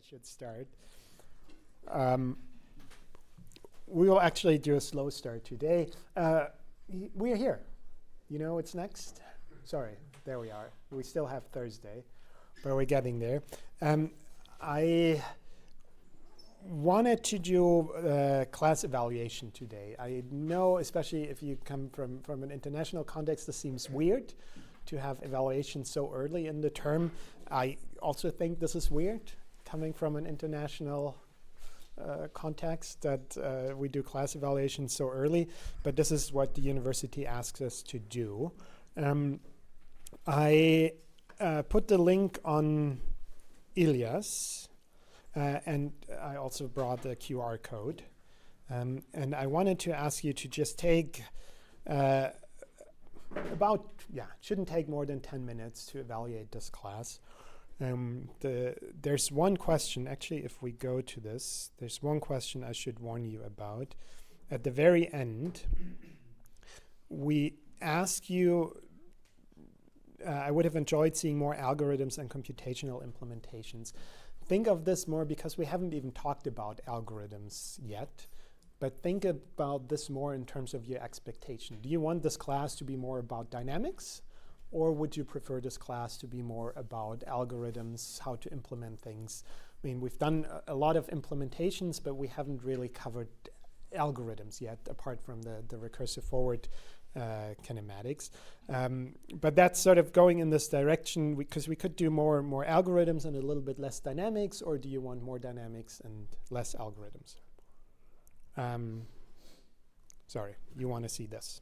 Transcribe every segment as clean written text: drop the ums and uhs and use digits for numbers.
should start. We will actually do a slow start today. We are here. You know what's next? Sorry, there we are. We still have Thursday, but we're getting there. I wanted to do class evaluation today. I know, especially if you come from an international context, this seems weird to have evaluation so early in the term. I also think this is weird, coming from an international context, that we do class evaluation so early, but this is what the university asks us to do. I put the link on Ilias, and I also brought the QR code. And I wanted to ask you to just take shouldn't take more than 10 minutes to evaluate this class. There's one question, actually, if we go to this, there's one question I should warn you about. At the very end, we ask you, I would have enjoyed seeing more algorithms and computational implementations. Think of this more, because we haven't even talked about algorithms yet, but think about this more in terms of your expectation. Do you want this class to be more about dynamics? Or would you prefer this class to be more about algorithms, how to implement things? I mean, we've done a lot of implementations, but we haven't really covered algorithms yet, apart from the recursive forward kinematics. But that's sort of going in this direction, because we could do more algorithms and a little bit less dynamics, or do you want more dynamics and less algorithms? Sorry, you want to see this.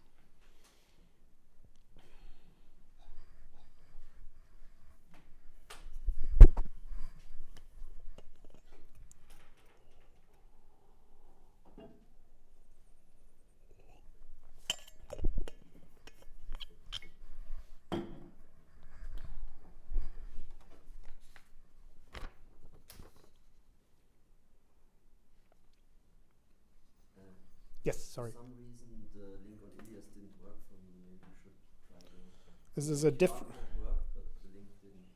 Yes, sorry. For some reason the link on Ilias didn't work for me. Maybe you should try again. This is a different. It worked, but the link didn't.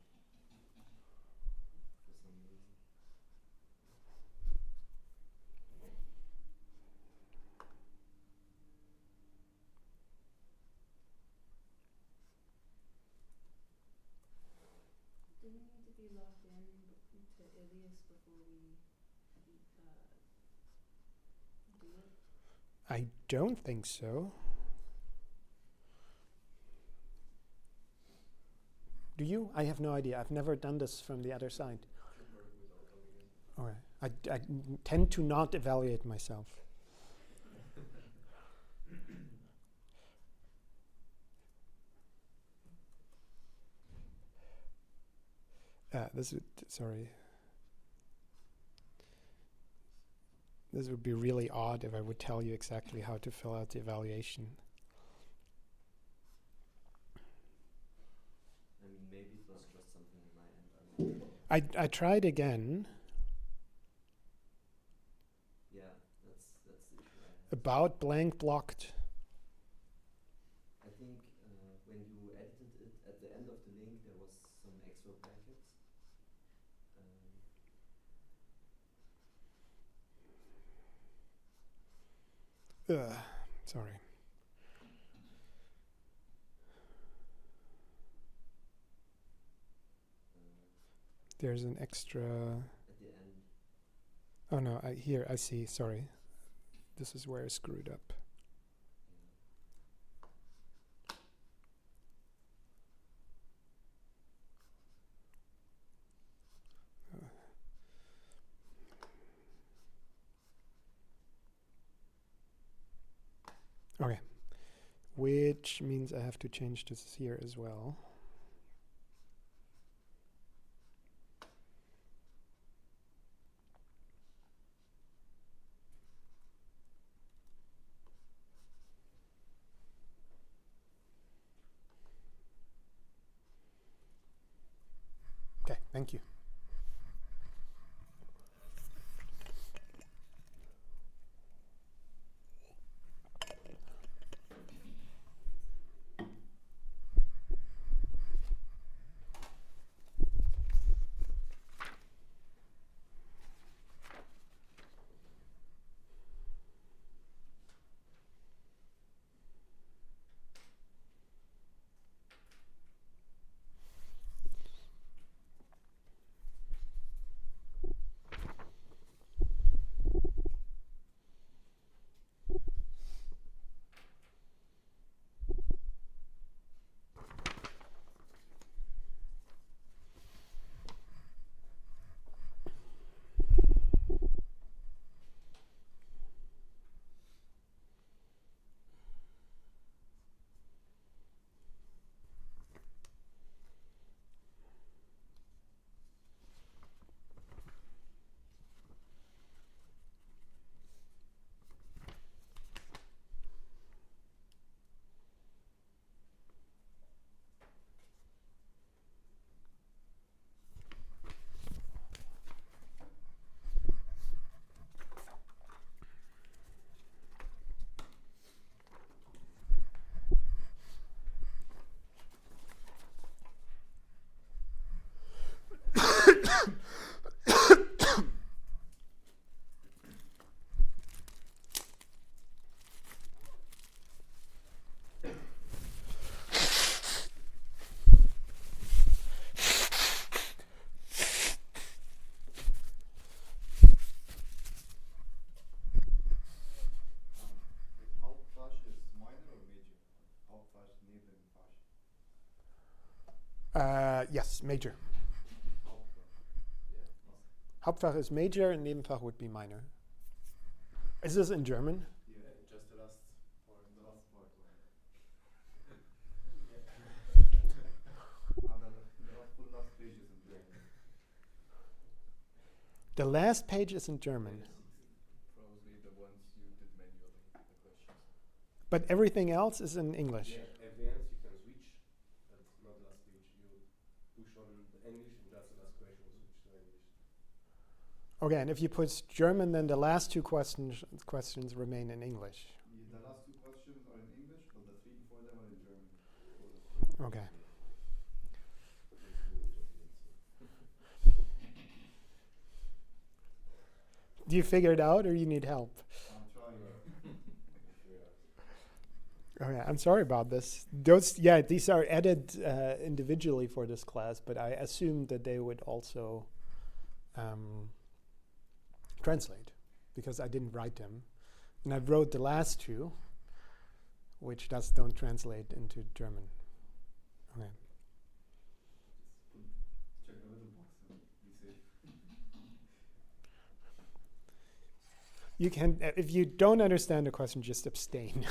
For some reason. Do we need to be logged in to Ilias before we do it? I don't think so. Do you? I have no idea. I've never done this from the other side. All right. I tend to not evaluate myself. Sorry. This would be really odd if I would tell you exactly how to fill out the evaluation. I mean, maybe it was just something on my end. I tried again. Yeah, that's the issue. About blank blocked. I think when you edited it at the end of the link, there was some extra brackets. Sorry. There's an extra. At the end. Oh no! I see. Sorry, this is where I screwed up. Okay, which means I have to change this here as well. Okay, thank you. Major. Yeah. Hauptfach is major and Nebenfach would be minor. Is this in German? Yeah, just the last part. The last part. The last page is in German. The last page is in German. Probably the ones you did manually, the questions. But everything else is in English. Yeah, everything else you can switch, but not the last page. You push on the English and just the last question will switch to English. Okay, and if you push German, then the last two questions remain in English. The last two questions are in English, but the three before them are in German. Okay. Do you figure it out or you need help? I'm trying. Okay, I'm sorry about this. These are added individually for this class, but I assumed that they would also translate because I didn't write them. And I wrote the last two, which just don't translate into German. Okay. Check the little box and be safe. You can, if you don't understand the question, just abstain.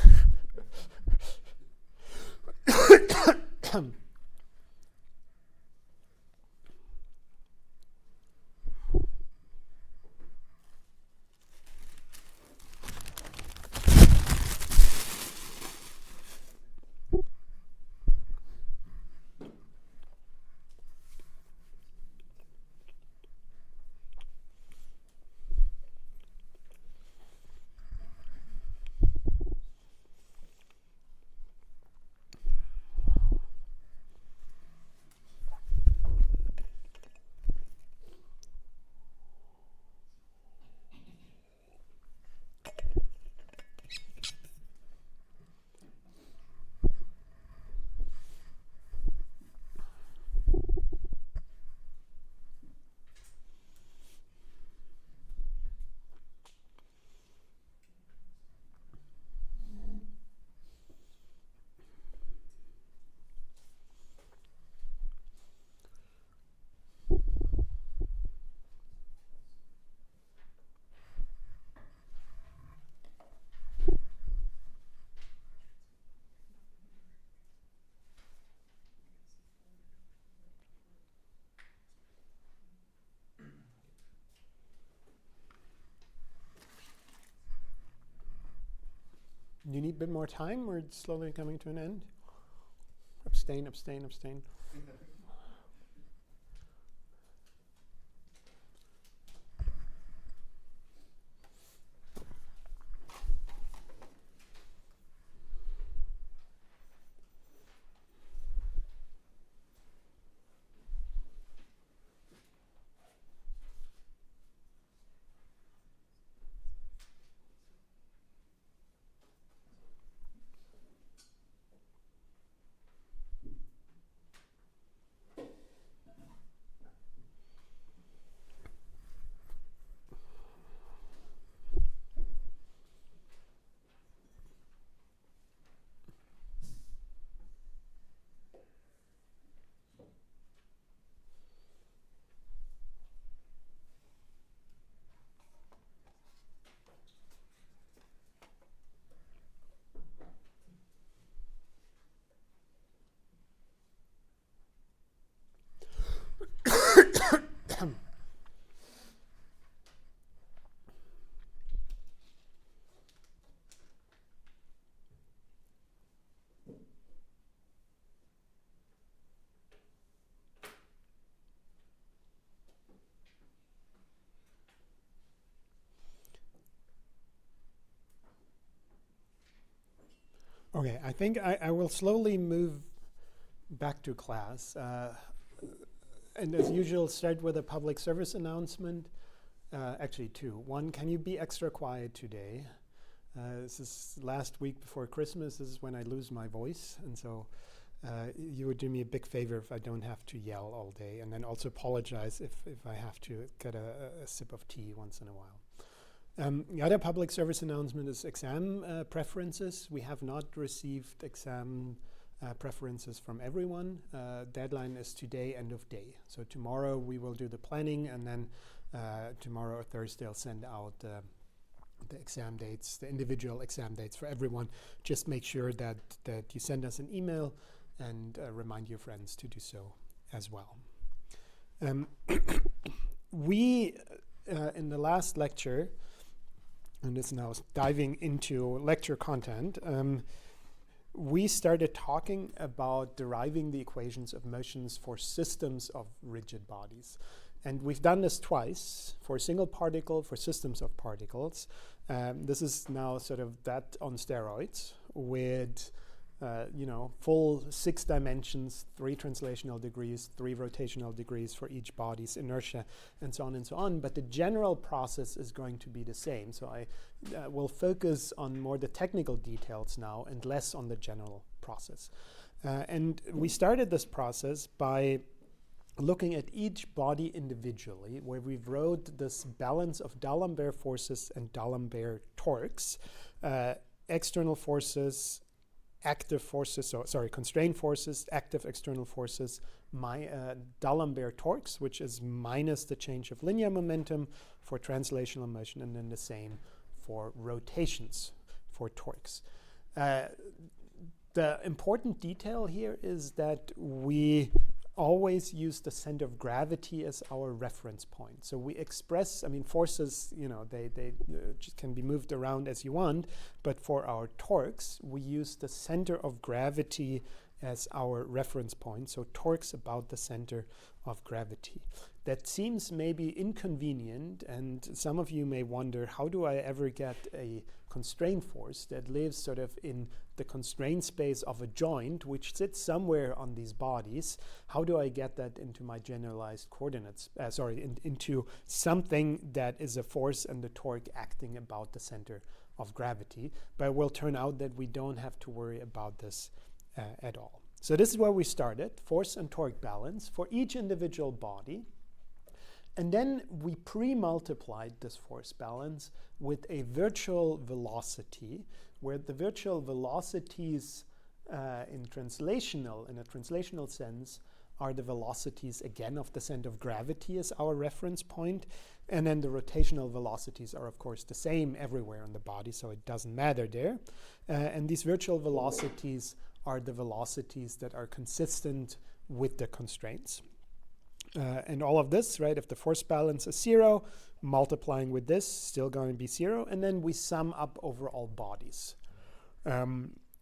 You need a bit more time or it's slowly coming to an end? Abstain, abstain, abstain. Okay, I think I will slowly move back to class. And as usual, start with a public service announcement. Actually, two. One, can you be extra quiet today? This is last week before Christmas. This is when I lose my voice. And so you would do me a big favor if I don't have to yell all day. And then also apologize if I have to get a sip of tea once in a while. The other public service announcement is exam preferences. We have not received exam preferences from everyone. Deadline is today, end of day. So tomorrow we will do the planning, and then tomorrow or Thursday I'll send out the exam dates, the individual exam dates for everyone. Just make sure that you send us an email and remind your friends to do so as well. We, in the last lecture, and this now is diving into lecture content, we started talking about deriving the equations of motions for systems of rigid bodies. And we've done this twice, for a single particle, for systems of particles. This is now sort of that on steroids with full 6 dimensions, 3 translational degrees, 3 rotational degrees for each body's inertia, and so on and so on. But the general process is going to be the same. So I will focus on more the technical details now and less on the general process. And we started this process by looking at each body individually, where we've wrote this balance of D'Alembert forces and D'Alembert torques, external forces, active forces, constrained forces, active external forces, D'Alembert torques, which is minus the change of linear momentum for translational motion, and then the same for rotations for torques. The important detail here is that we always use the center of gravity as our reference point. So we express, forces, they just can be moved around as you want, but for our torques, we use the center of gravity as our reference point. So torques about the center of gravity. That seems maybe inconvenient, and some of you may wonder, how do I ever get a constraint force that lives sort of in the constraint space of a joint, which sits somewhere on these bodies? How do I get that into my generalized coordinates? Into something that is a force and the torque acting about the center of gravity. But it will turn out that we don't have to worry about this at all. So this is where we started, force and torque balance for each individual body. And then we pre-multiplied this force balance with a virtual velocity, where the virtual velocities in a translational sense, are the velocities, again, of the center of gravity as our reference point. And then the rotational velocities are, of course, the same everywhere in the body, so it doesn't matter there. And these virtual velocities are the velocities that are consistent with the constraints. And all of this, right, if the force balance is 0, multiplying with this, still going to be 0. And then we sum up over all bodies.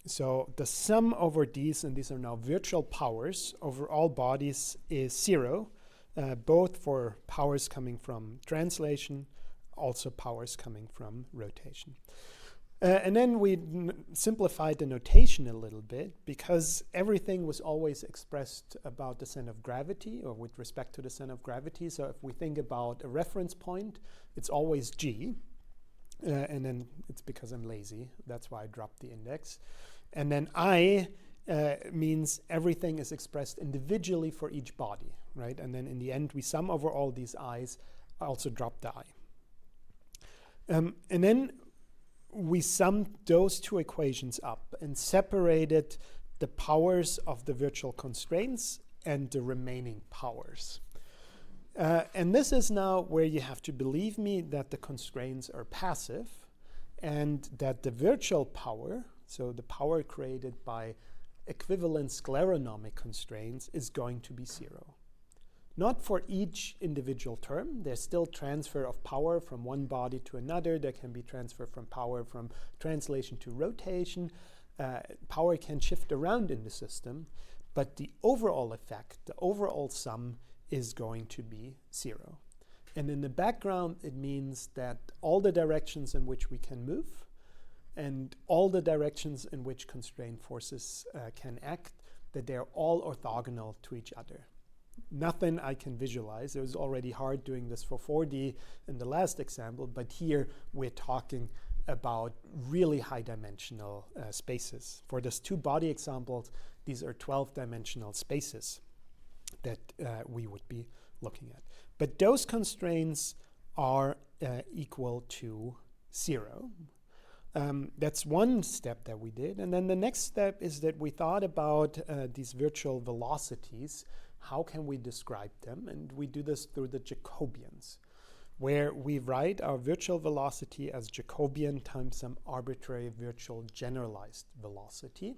So the sum over these, and these are now virtual powers, over all bodies is 0, both for powers coming from translation, also powers coming from rotation. And then we simplified the notation a little bit, because everything was always expressed about the center of gravity, or with respect to the center of gravity. So if we think about a reference point, it's always g. And then it's because I'm lazy. That's why I dropped the index. And then I means everything is expressed individually for each body, right? And then in the end, we sum over all these i's. I also drop the I. And then we summed those two equations up and separated the powers of the virtual constraints and the remaining powers. And this is now where you have to believe me that the constraints are passive, and that the virtual power, so the power created by equivalent scleronomic constraints, is going to be 0. Not for each individual term. There's still transfer of power from one body to another. There can be transfer from power from translation to rotation. Power can shift around in the system, but the overall effect, the overall sum, is going to be 0. And in the background, it means that all the directions in which we can move and all the directions in which constrained forces can act, that they're all orthogonal to each other. Nothing I can visualize. It was already hard doing this for 4D in the last example, but here we're talking about really high-dimensional spaces. For these 2 body examples, these are 12-dimensional spaces that we would be looking at. But those constraints are equal to 0. That's one step that we did. And then the next step is that we thought about these virtual velocities. How can we describe them? And we do this through the Jacobians, where we write our virtual velocity as Jacobian times some arbitrary virtual generalized velocity,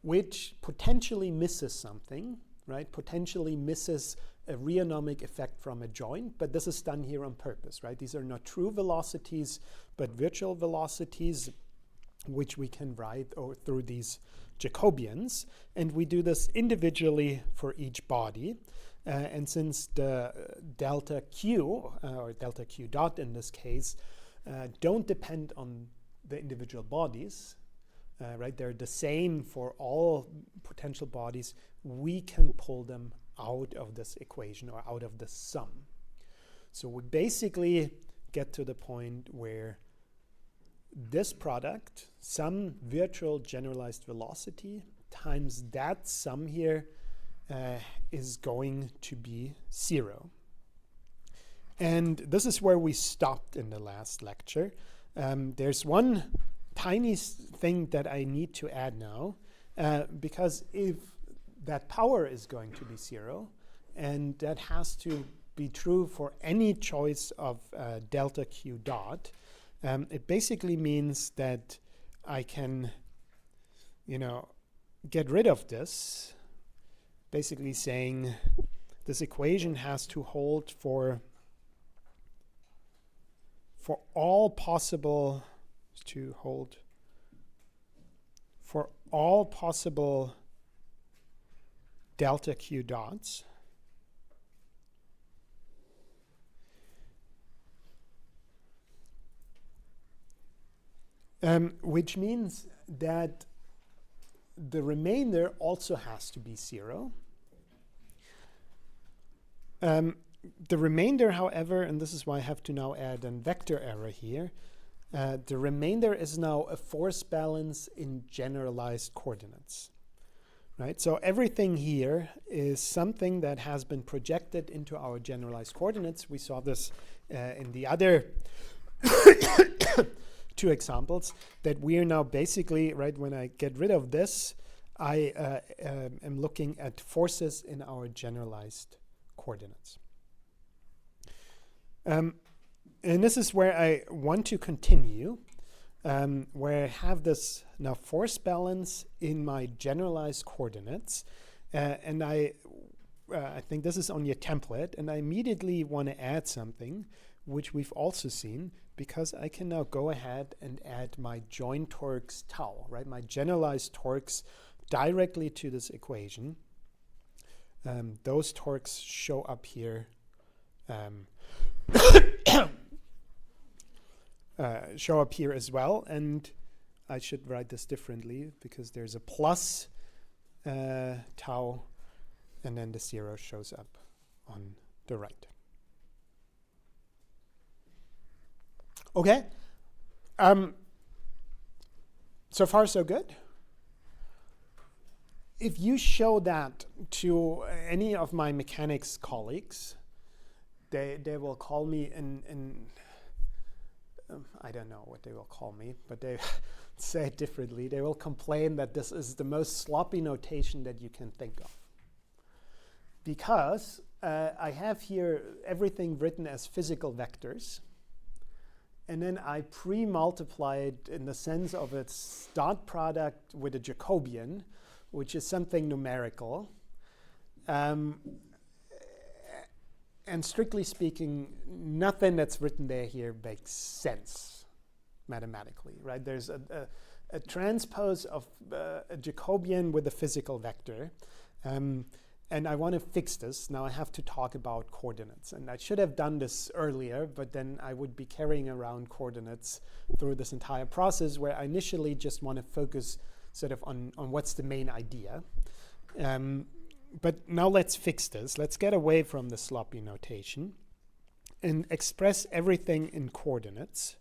which potentially misses something, right? Potentially misses a rheonomic effect from a joint, but this is done here on purpose, right? These are not true velocities, but virtual velocities, which we can write through these Jacobians. And we do this individually for each body. And since the delta Q, or delta Q dot in this case, don't depend on the individual bodies, right? They're the same for all potential bodies. We can pull them out of this equation or out of the sum. So we basically get to the point where this product, some virtual generalized velocity times that sum here, is going to be 0. And this is where we stopped in the last lecture. There's one tiny thing that I need to add now, because if that power is going to be 0, and that has to be true for any choice of delta Q dot, it basically means that I can, get rid of this, basically saying this equation has to hold for all possible delta Q dots, which means that the remainder also has to be 0. The remainder, however, and this is why I have to now add a vector error here, the remainder is now a force balance in generalized coordinates. Right? So everything here is something that has been projected into our generalized coordinates. We saw this in the other two examples, that we are now basically, right, when I get rid of this, I am looking at forces in our generalized coordinates. And this is where I want to continue, where I have this now force balance in my generalized coordinates. And I think this is on your template, and I immediately want to add something which we've also seen, because I can now go ahead and add my joint torques tau, right? My generalized torques directly to this equation. Those torques show up here. Show up here as well, and I should write this differently because there's a plus tau, and then the 0 shows up on the right. Okay. So far, so good. If you show that to any of my mechanics colleagues, they will call me I don't know what they will call me, but they say it differently. They will complain that this is the most sloppy notation that you can think of. Because I have here everything written as physical vectors, and then I pre-multiply it in the sense of its dot product with a Jacobian, which is something numerical. And strictly speaking, nothing that's written there here makes sense mathematically, right? There's a transpose of a Jacobian with a physical vector. And I want to fix this. Now I have to talk about coordinates. And I should have done this earlier, but then I would be carrying around coordinates through this entire process, where I initially just want to focus sort of on what's the main idea. But now let's fix this. Let's get away from the sloppy notation and express everything in coordinates.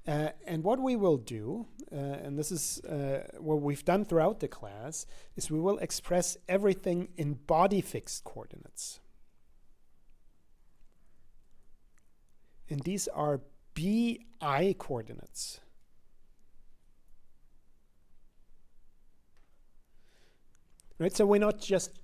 And what we will do, and this is what we've done throughout the class, is we will express everything in body fixed coordinates. And these are BI coordinates. Right, so we're not just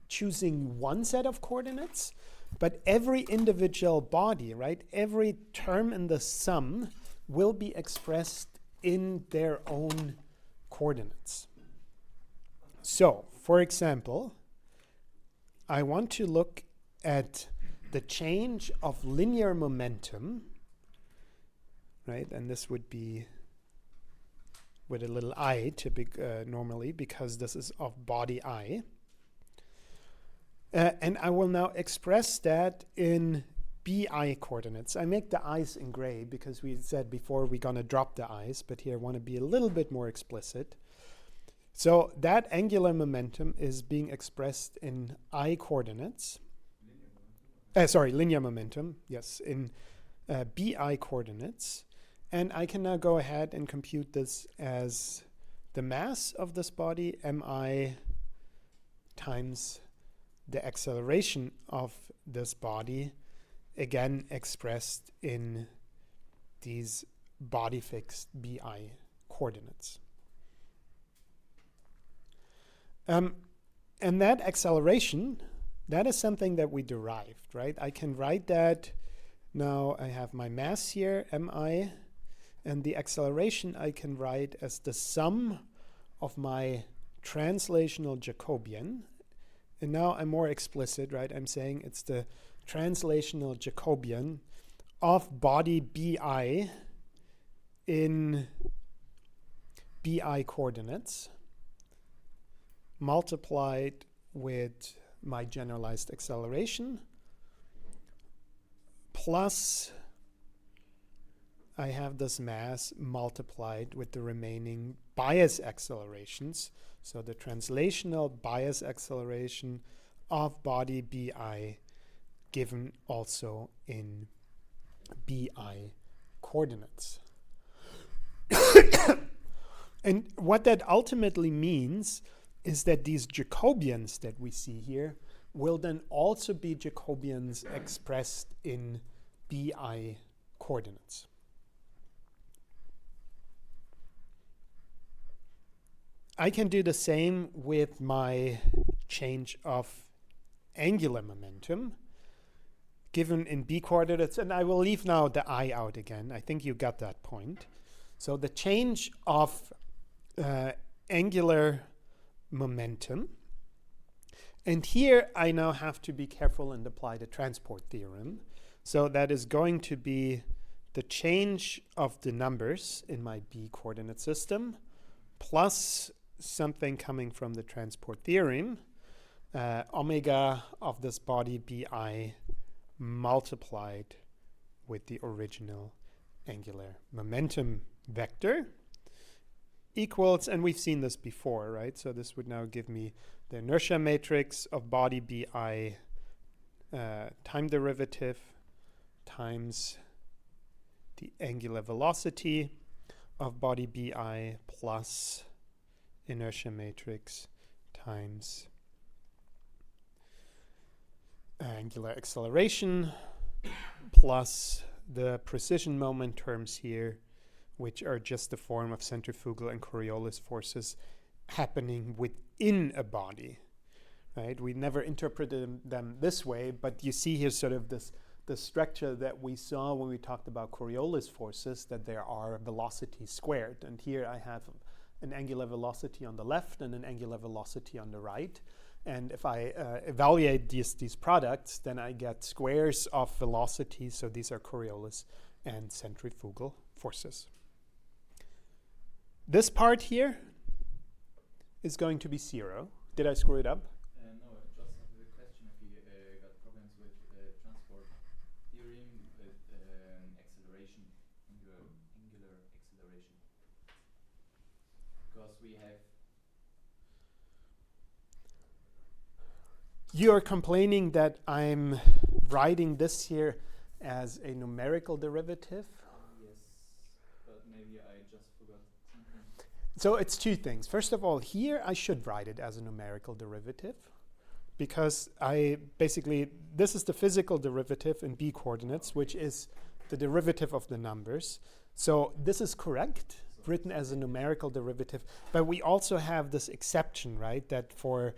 choosing one set of coordinates, but every individual body, right, every term in the sum will be expressed in their own coordinates. So, for example, I want to look at the change of linear momentum, right, and this would be with a little I normally, because this is of body I. And I will now express that in BI coordinates. I make the I's in gray because we said before we're going to drop the I's, but here I want to be a little bit more explicit. So that angular momentum is being expressed in I coordinates. Linear momentum, yes, in BI coordinates. And I can now go ahead and compute this as the mass of this body, mi, times the acceleration of this body, again expressed in these body-fixed BI coordinates. And that acceleration, that is something that we derived, right? I can write that. Now I have my mass here, mi, and the acceleration I can write as the sum of my translational Jacobian. And now I'm more explicit, right? I'm saying it's the translational Jacobian of body BI in BI coordinates multiplied with my generalized acceleration plus I have this mass multiplied with the remaining bias accelerations. So the translational bias acceleration of body BI given also in BI coordinates. And what that ultimately means is that these Jacobians that we see here will then also be Jacobians expressed in BI coordinates. I can do the same with my change of angular momentum given in B coordinates, and I will leave now the I out again. I think you got that point. So the change of angular momentum, and here I now have to be careful and apply the transport theorem. So that is going to be the change of the numbers in my B coordinate system plus something coming from the transport theorem, omega of this body BI multiplied with the original angular momentum vector equals, and we've seen this before, right? So this would now give me the inertia matrix of body BI time derivative times the angular velocity of body BI plus inertia matrix times angular acceleration plus the precision moment terms here, which are just the form of centrifugal and Coriolis forces happening within a body, right? We never interpreted them this way, but you see here sort of this the structure that we saw when we talked about Coriolis forces, that there are velocities squared. And here I have an angular velocity on the left and an angular velocity on the right. And if I evaluate these products, then I get squares of velocities. So these are Coriolis and centrifugal forces. This part here is going to be 0. Did I screw it up? No, just the question if you got problems with transport theorem with acceleration, angular acceleration. Because we have... You are complaining that I'm writing this here as a numerical derivative. Yes, but maybe I just forgot something. So it's two things. First of all, here I should write it as a numerical derivative because I basically, this is the physical derivative in B coordinates, which is the derivative of the numbers. So this is correct, written as a numerical derivative, but we also have this exception, right, that for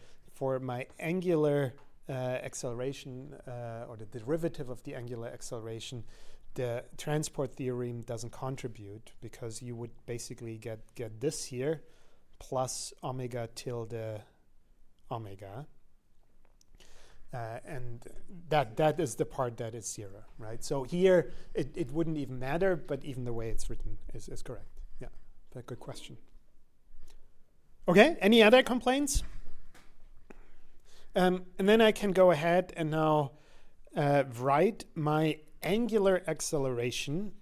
my angular acceleration, or the derivative of the angular acceleration, the transport theorem doesn't contribute, because you would basically get this here plus omega tilde omega. And that is the part that is 0, right? So here it wouldn't even matter, but even the way it's written is correct. Yeah, a good question. Okay, any other complaints? And then I can go ahead and now write my angular acceleration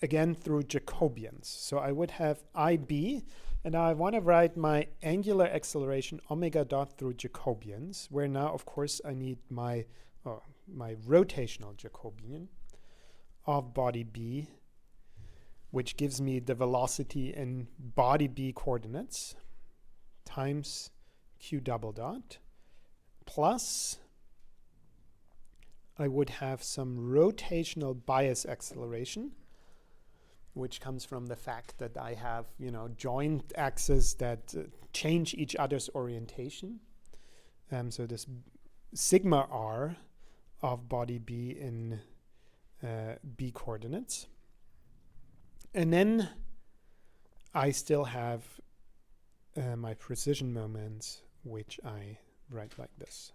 again through Jacobians. So I would have IB, and now I want to write my angular acceleration omega dot through Jacobians, where now, of course, I need my rotational Jacobian of body B, which gives me the velocity in body B coordinates times q double dot, plus I would have some rotational bias acceleration, which comes from the fact that I have, joint axes that change each other's orientation. So this sigma r of body B in B coordinates. And then I still have my precision moments, which I write like this.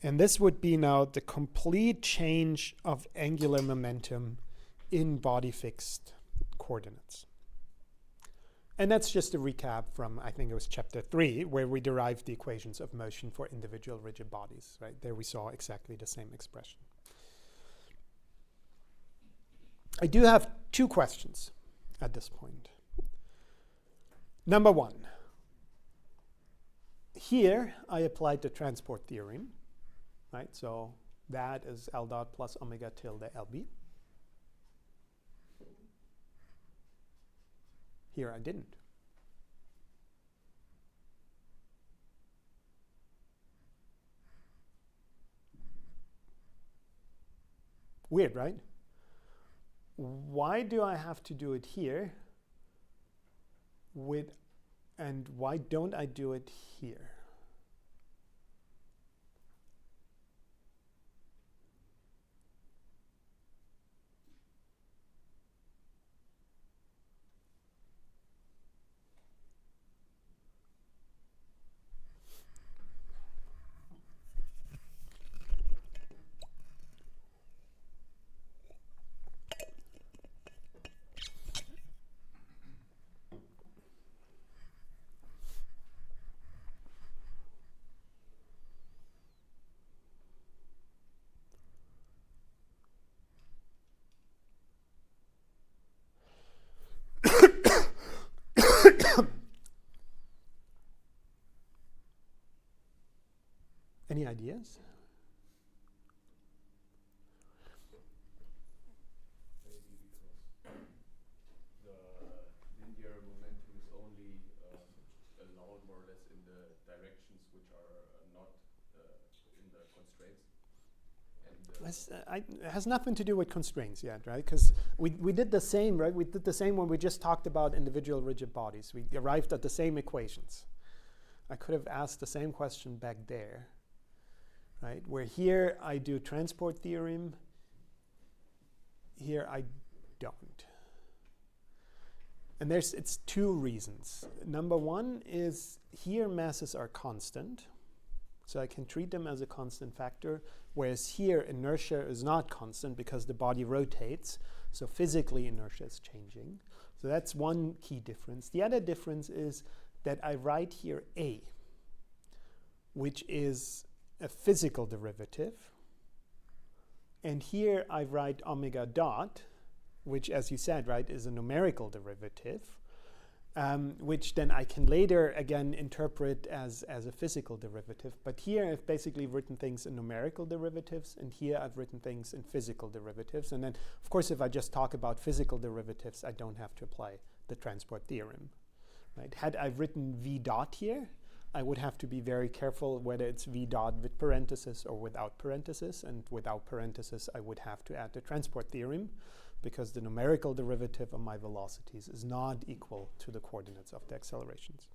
And this would be now the complete change of angular momentum in body fixed coordinates. And that's just a recap from, I think it was chapter 3, where we derived the equations of motion for individual rigid bodies, right? There we saw exactly the same expression. I do have 2 questions at this point. Number 1, here I applied the transport theorem. Right, so that is L dot plus omega tilde LB. Here I didn't. Weird, right? Why do I have to do it here and why don't I do it here? Any ideas? Maybe because the linear momentum is only allowed more or less in the directions which are not in the constraints. And It has nothing to do with constraints yet, right? Because we did the same, right? We did the same when we just talked about individual rigid bodies. We arrived at the same equations. I could have asked the same question back there. Right, where here I do transport theorem, here I don't. And it's 2 reasons. Number 1 is here masses are constant, so I can treat them as a constant factor, whereas here inertia is not constant because the body rotates, so physically inertia is changing. So that's one key difference. The other difference is that I write here A, which is a physical derivative, and here I write omega dot, which, as you said, right, is a numerical derivative, which then I can later again interpret as a physical derivative. But here I've basically written things in numerical derivatives, and here I've written things in physical derivatives. And then, of course, if I just talk about physical derivatives, I don't have to apply the transport theorem. Right? Had I written v dot here, I would have to be very careful whether it's v dot with parenthesis or without parenthesis. And without parenthesis, I would have to add the transport theorem, because the numerical derivative of my velocities is not equal to the coordinates of the accelerations.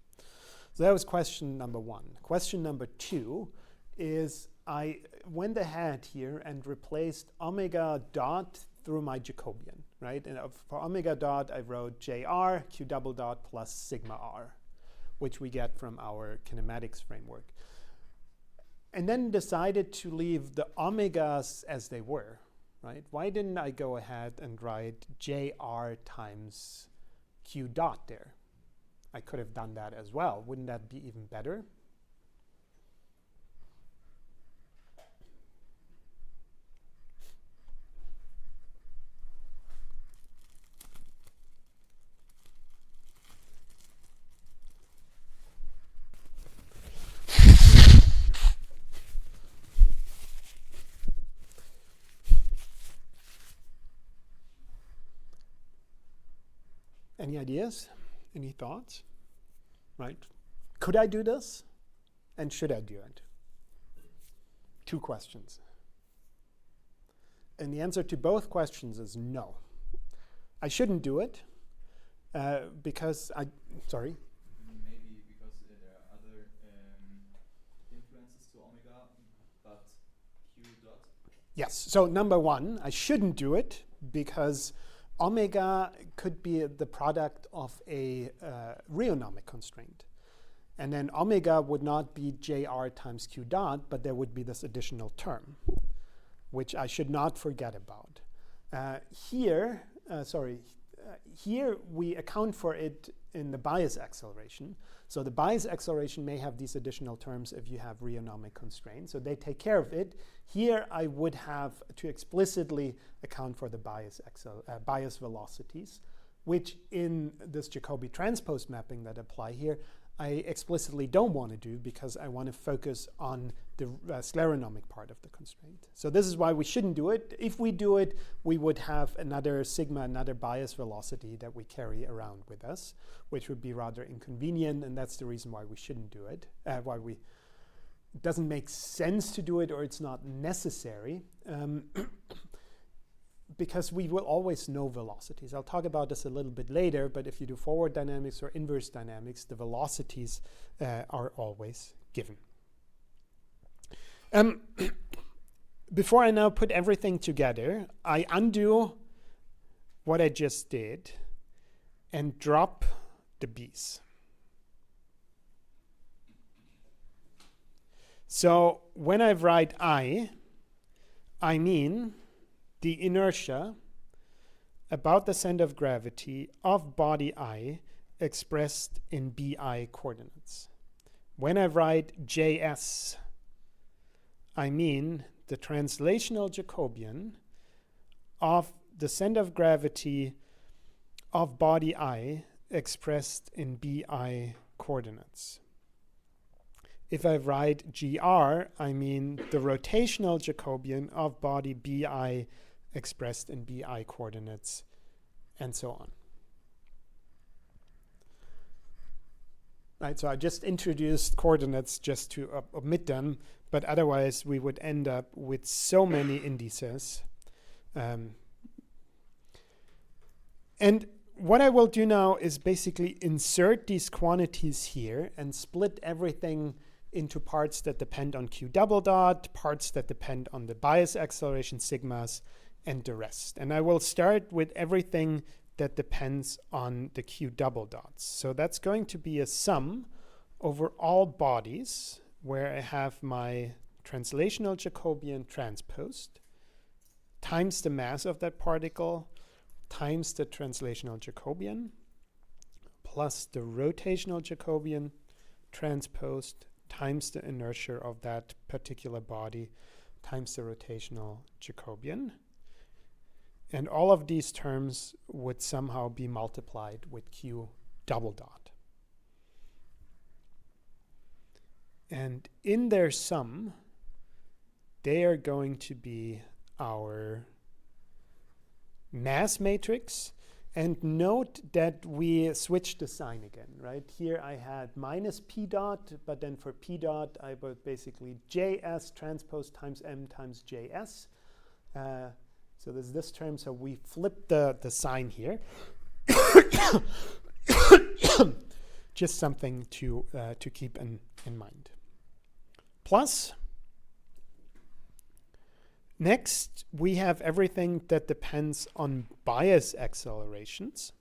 So that was question number one. Question number two is I went ahead here and replaced omega dot through my Jacobian, right? And for omega dot, I wrote JR Q double dot plus sigma R, which we get from our kinematics framework. And then decided to leave the omegas as they were, right? Why didn't I go ahead and write JR times Q dot there? I could have done that as well. Wouldn't that be even better? Any ideas? Any thoughts? Right? Could I do this? And should I do it? Two questions. And the answer to both questions is no. I shouldn't do it because sorry? Maybe because there are other influences to omega, but Q dot. Yes. So number one, I shouldn't do it because omega could be the product of a rheonomic constraint. And then omega would not be JR times Q dot, but there would be this additional term, which I should not forget about. Here we account for it in the bias acceleration. So the bias acceleration may have these additional terms if you have rheonomic constraints. So they take care of it. Here I would have to explicitly account for the bias velocities, which in this Jacobi transpose mapping that apply here, I explicitly don't want to do because I want to focus on the scleronomic part of the constraint. So this is why we shouldn't do it. If we do it, we would have another sigma, another bias velocity that we carry around with us, which would be rather inconvenient, and that's the reason why we shouldn't do it, it doesn't make sense to do it, or it's not necessary. Because we will always know velocities. I'll talk about this a little bit later, but if you do forward dynamics or inverse dynamics, the velocities are always given. Before I now put everything together, I undo what I just did and drop the b's. So when I write I mean the inertia about the center of gravity of body I expressed in BI coordinates. When I write JS, I mean the translational Jacobian of the center of gravity of body I expressed in BI coordinates. If I write GR, I mean the rotational Jacobian of body BI expressed in BI coordinates, and so on. Right, so I just introduced coordinates just to omit them, but otherwise we would end up with so many indices. And what I will do now is basically insert these quantities here and split everything into parts that depend on Q double dot, parts that depend on the bias acceleration sigmas, and the rest. And I will start with everything that depends on the Q double dots. So that's going to be a sum over all bodies where I have my translational Jacobian transposed times the mass of that particle times the translational Jacobian plus the rotational Jacobian transposed times the inertia of that particular body times the rotational Jacobian. And all of these terms would somehow be multiplied with Q double dot. And in their sum, they are going to be our mass matrix. And note that we switched the sign again, right? Here I had minus p dot, but then for p dot, I would basically js transpose times m times js. So there's this term, so we flipped the sign here. Just something to keep in mind. Plus, next, we have everything that depends on bias accelerations.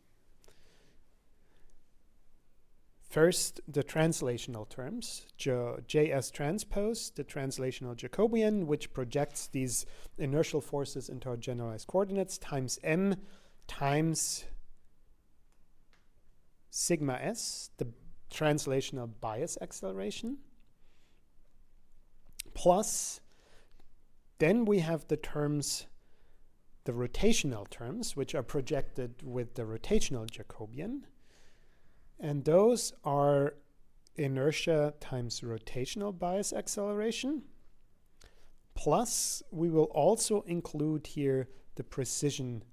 First, the translational terms, JS transpose, the translational Jacobian, which projects these inertial forces into our generalized coordinates, times m times sigma s, the translational bias acceleration, plus then we have the terms, the rotational terms, which are projected with the rotational Jacobian. And those are inertia times rotational bias acceleration. Plus, we will also include here the precision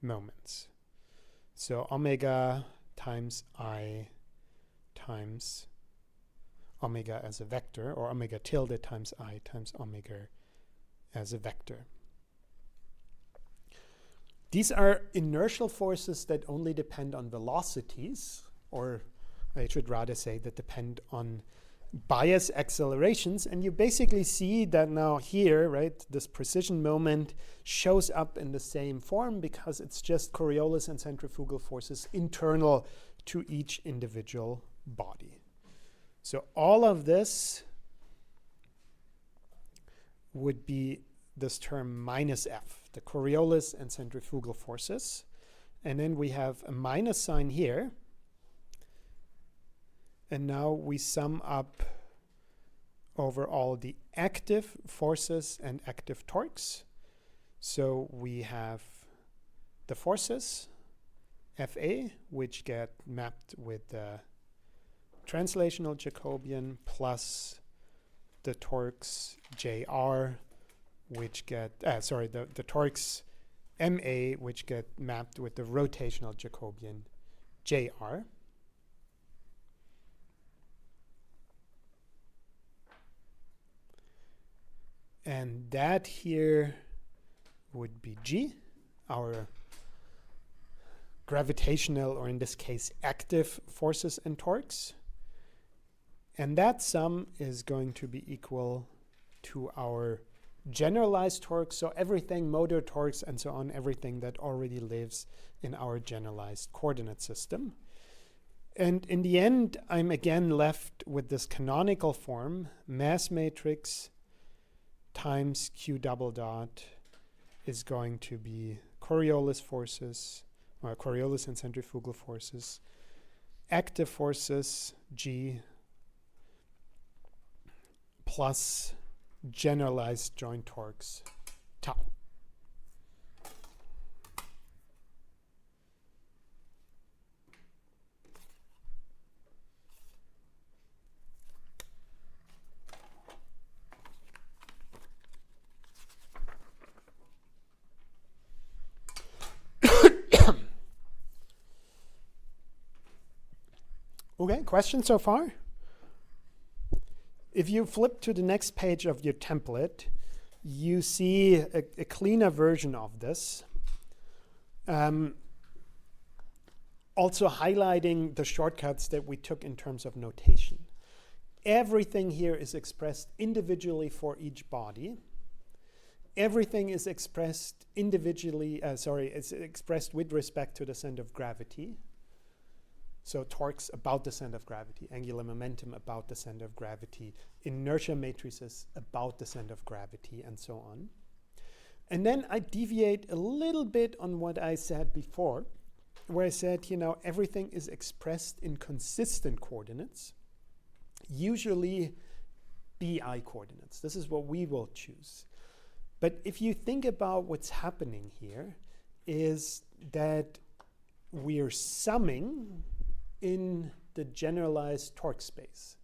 moments. So omega times I times omega as a vector, or omega tilde times I times omega as a vector. These are inertial forces that only depend on velocities, or I should rather say that depend on bias accelerations. And you basically see that now here, right, this precision moment shows up in the same form because it's just Coriolis and centrifugal forces internal to each individual body. So all of this would be this term minus F, the Coriolis and centrifugal forces. And then we have a minus sign here. And now we sum up over all the active forces and active torques. So we have the forces, Fa, which get mapped with the translational Jacobian, plus the torques Jr, which get, the torques Ma, which get mapped with the rotational Jacobian Jr. And that here would be G, our gravitational, or in this case, active forces and torques. And that sum is going to be equal to our generalized torques, so everything, motor torques and so on, everything that already lives in our generalized coordinate system. And in the end, I'm again left with this canonical form, mass matrix times Q double dot is going to be Coriolis forces, or Coriolis and centrifugal forces, active forces G, plus generalized joint torques tau. Okay, questions so far? If you flip to the next page of your template, you see a cleaner version of this. Also highlighting the shortcuts that we took in terms of notation. Everything here is expressed individually for each body. Everything is expressed individually, it's expressed with respect to the center of gravity. So torques about the center of gravity, angular momentum about the center of gravity, inertia matrices about the center of gravity, and so on. And then I deviate a little bit on what I said before, where I said, everything is expressed in consistent coordinates, usually BI coordinates. This is what we will choose. But if you think about what's happening here, is that we're summing in the generalized torque space.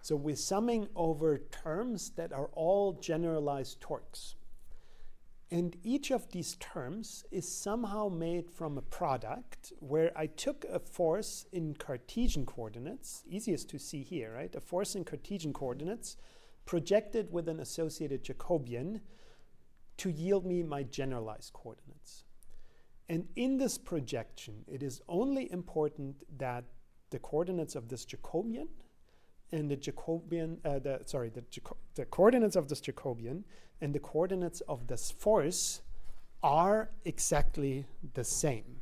So we're summing over terms that are all generalized torques. And each of these terms is somehow made from a product where I took a force in Cartesian coordinates, easiest to see here, right? A force in Cartesian coordinates projected with an associated Jacobian to yield me my generalized coordinates. And in this projection, it is only important that the coordinates of this Jacobian and the coordinates of this Jacobian and the coordinates of this force are exactly the same.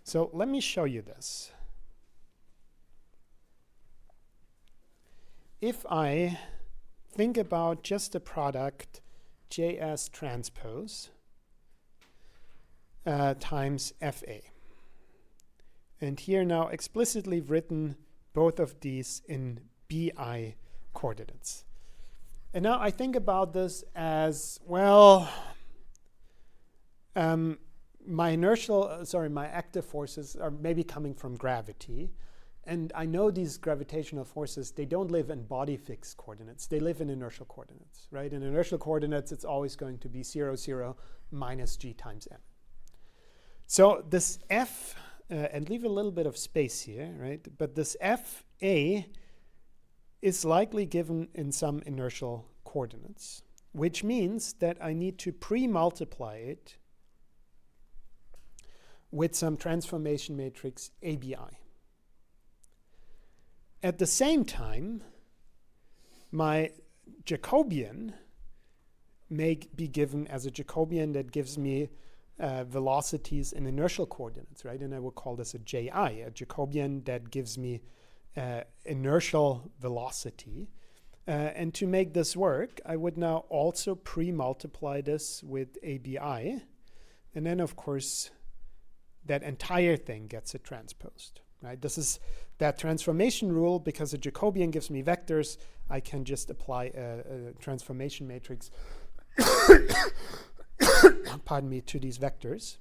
So let me show you this. If I think about just the product JS transpose times FA. And here now explicitly written both of these in BI coordinates. And now I think about this as, well, my active forces are maybe coming from gravity. And I know these gravitational forces, they don't live in body fixed coordinates. They live in inertial coordinates, right? In inertial coordinates, it's always going to be 0, 0 minus g times m. So this F, and leave a little bit of space here, right? But this FA is likely given in some inertial coordinates, which means that I need to pre-multiply it with some transformation matrix ABI. At the same time, my Jacobian may be given as a Jacobian that gives me velocities in inertial coordinates, right? And I will call this a JI, a Jacobian that gives me inertial velocity. And to make this work, I would now also pre-multiply this with ABI. And then, of course, that entire thing gets it transposed, right? This is that transformation rule. Because a Jacobian gives me vectors, I can just apply a transformation matrix pardon me, to these vectors.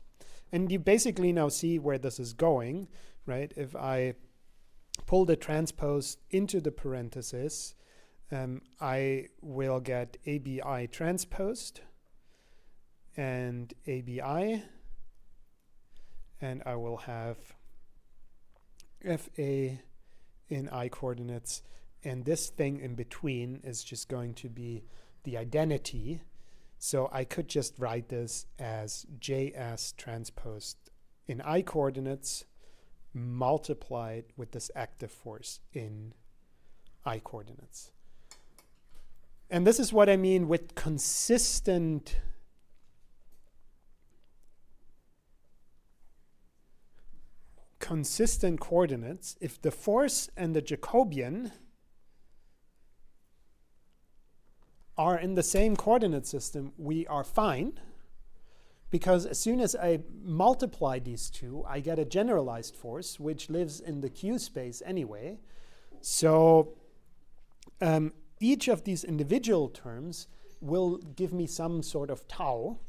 And you basically now see where this is going, right? If I pull the transpose into the parenthesis, I will get ABI transposed and ABI, and I will have FA in I coordinates, and this thing in between is just going to be the identity. So I could just write this as JS transposed in I coordinates multiplied with this active force in I coordinates. And this is what I mean with consistent coordinates. If the force and the Jacobian are in the same coordinate system, we are fine, because as soon as I multiply these two, I get a generalized force which lives in the Q space anyway. So each of these individual terms will give me some sort of tau,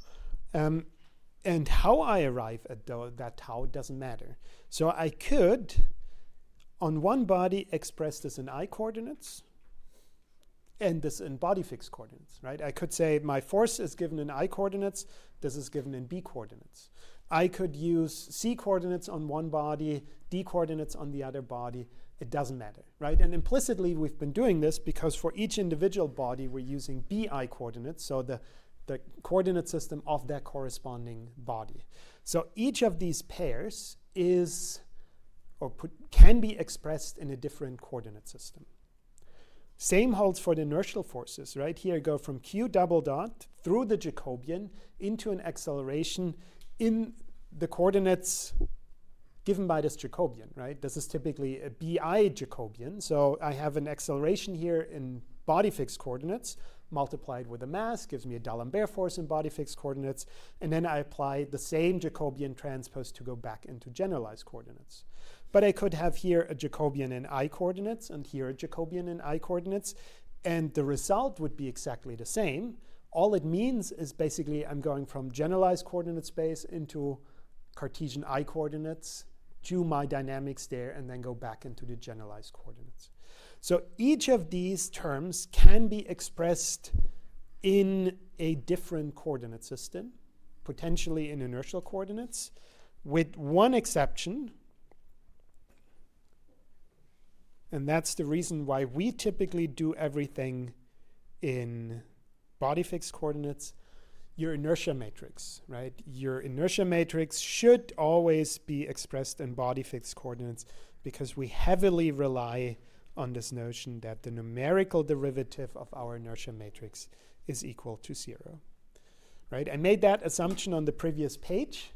and how I arrive at that tau doesn't matter. So I could, on one body, express this in I coordinates, and this in body fixed coordinates, right? I could say my force is given in I coordinates, this is given in B coordinates. I could use C coordinates on one body, D coordinates on the other body. It doesn't matter, right? And implicitly, we've been doing this because for each individual body, we're using BI coordinates, so the coordinate system of that corresponding body. So each of these pairs is, or can be expressed in a different coordinate system. Same holds for the inertial forces, right? Here I go from Q double dot through the Jacobian into an acceleration in the coordinates given by this Jacobian, right? This is typically a BI Jacobian. So I have an acceleration here in body fixed coordinates multiplied with a mass, gives me a D'Alembert force in body fixed coordinates. And then I apply the same Jacobian transpose to go back into generalized coordinates. But I could have here a Jacobian in I coordinates and here a Jacobian in I coordinates. And the result would be exactly the same. All it means is basically I'm going from generalized coordinate space into Cartesian I coordinates to my dynamics there and then go back into the generalized coordinates. So each of these terms can be expressed in a different coordinate system, potentially in inertial coordinates, with one exception. And that's the reason why we typically do everything in body fixed coordinates. Your inertia matrix, right? Your inertia matrix should always be expressed in body fixed coordinates, because we heavily rely on this notion that the numerical derivative of our inertia matrix is equal to 0, right? I made that assumption on the previous page,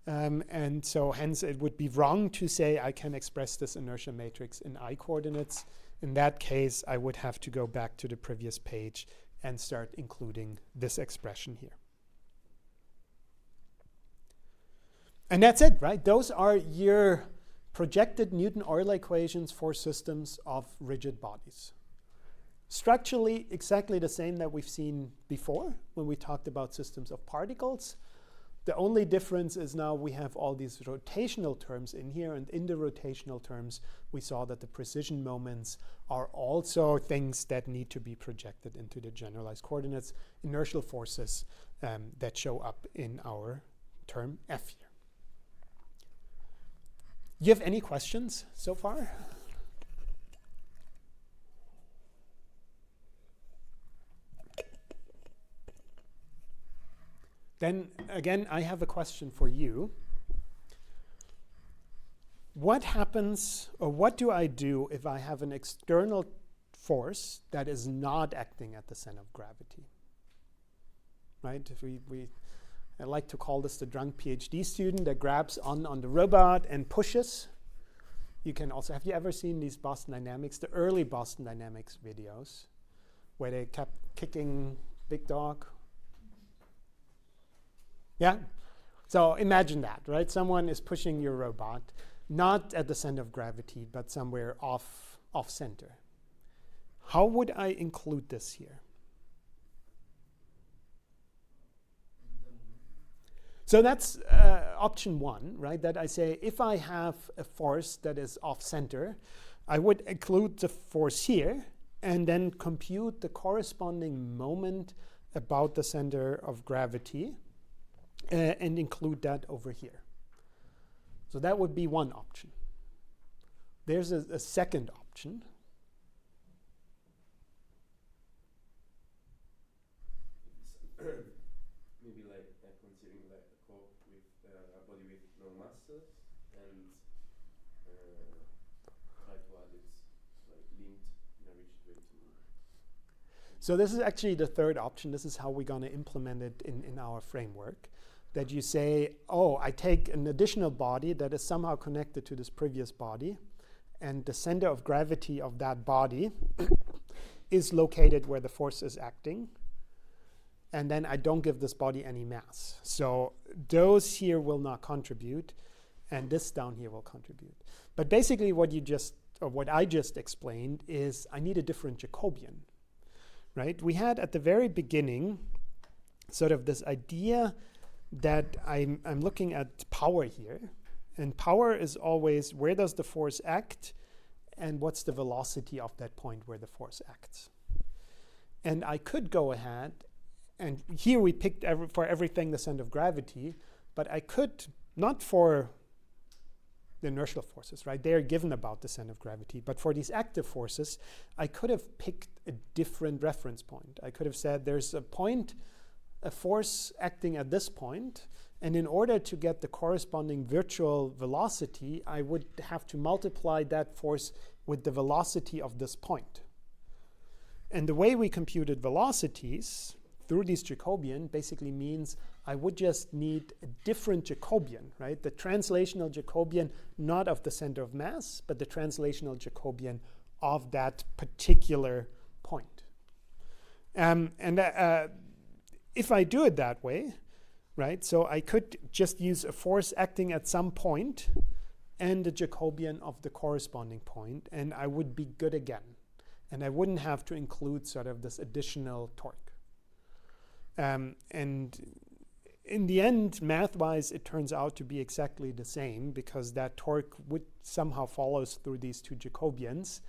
and so hence it would be wrong to say I can express this inertia matrix in I coordinates. In that case, I would have to go back to the previous page and start including this expression here. And that's it, right? Those are your projected Newton-Euler equations for systems of rigid bodies. Structurally, exactly the same that we've seen before when we talked about systems of particles. The only difference is now we have all these rotational terms in here, and in the rotational terms, we saw that the precision moments are also things that need to be projected into the generalized coordinates, inertial forces that show up in our term F here. You have any questions so far? Then again, I have a question for you. What happens, or what do I do if I have an external force that is not acting at the center of gravity? Right? If I like to call this the drunk PhD student that grabs on the robot and pushes. You can also, have you ever seen these Boston Dynamics, the early Boston Dynamics videos, where they kept kicking Big Dog? Yeah? So imagine that, right? Someone is pushing your robot, not at the center of gravity, but somewhere off center. How would I include this here? So that's option one, right? That I say if I have a force that is off center, I would include the force here and then compute the corresponding moment about the center of gravity and include that over here. So that would be one option. There's a second option. Maybe like considering like a core with a body with no masses and try to add it like linked in a rigid way to. So this is actually the third option. This is how we're going to implement it in our framework. That you say, oh, I take an additional body that is somehow connected to this previous body, and the center of gravity of that body is located where the force is acting. And then I don't give this body any mass. So those here will not contribute, and this down here will contribute. But basically what I just explained is I need a different Jacobian, right? We had at the very beginning sort of this idea that I'm looking at power here, and power is always where does the force act and what's the velocity of that point where the force acts. And I could go ahead, and here we picked for everything the center of gravity, but I could, not for the inertial forces, right? They're given about the center of gravity, but for these active forces, I could have picked a different reference point. I could have said there's a force acting at this point, and in order to get the corresponding virtual velocity, I would have to multiply that force with the velocity of this point. And the way we computed velocities through these Jacobian basically means I would just need a different Jacobian, right? The translational Jacobian, not of the center of mass, but the translational Jacobian of that particular point. If I do it that way, right, so I could just use a force acting at some point and the Jacobian of the corresponding point, and I would be good again. And I wouldn't have to include sort of this additional torque. And in the end, math-wise, it turns out to be exactly the same, because that torque would somehow follows through these two Jacobians,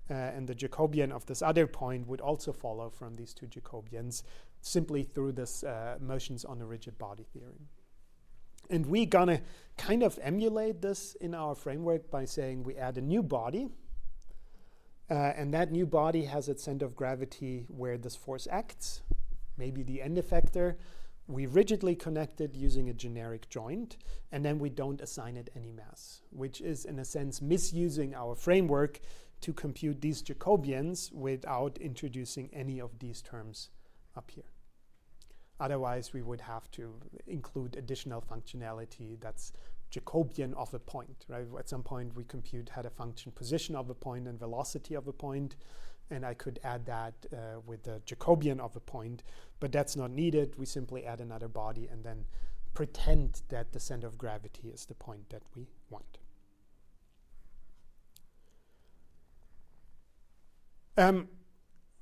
and the Jacobian of this other point would also follow from these two Jacobians. simply through this motions on a rigid body theorem. And we're gonna kind of emulate this in our framework by saying we add a new body, and that new body has its center of gravity where this force acts, maybe the end effector. We rigidly connect it using a generic joint, and then we don't assign it any mass, which is in a sense misusing our framework to compute these Jacobians without introducing any of these terms up here. Otherwise, we would have to include additional functionality that's Jacobian of a point, right? At some point, we compute how to function position of a point and velocity of a point, and I could add that with the Jacobian of a point, but that's not needed. We simply add another body and then pretend that the center of gravity is the point that we want.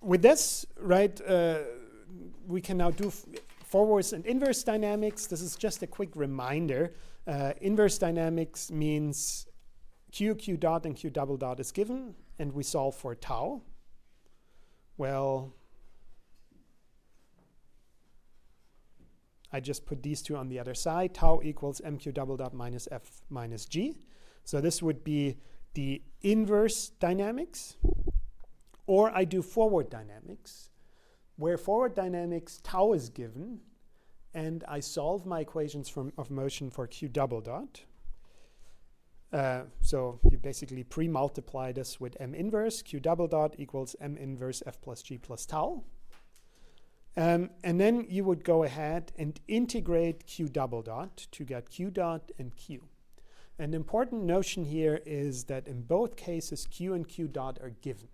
With this, right, we can now do forwards and inverse dynamics. This is just a quick reminder. Inverse dynamics means q dot, and q double dot is given, and we solve for tau. Well, I just put these two on the other side. Tau equals mq double dot minus f minus g. So this would be the inverse dynamics. Or I do forward dynamics, where forward dynamics tau is given, and I solve my equations of motion for q double dot. So you basically pre-multiply this with m inverse. Q double dot equals m inverse f plus g plus tau. And then you would go ahead and integrate q double dot to get q dot and q. An important notion here is that in both cases, q and q dot are given.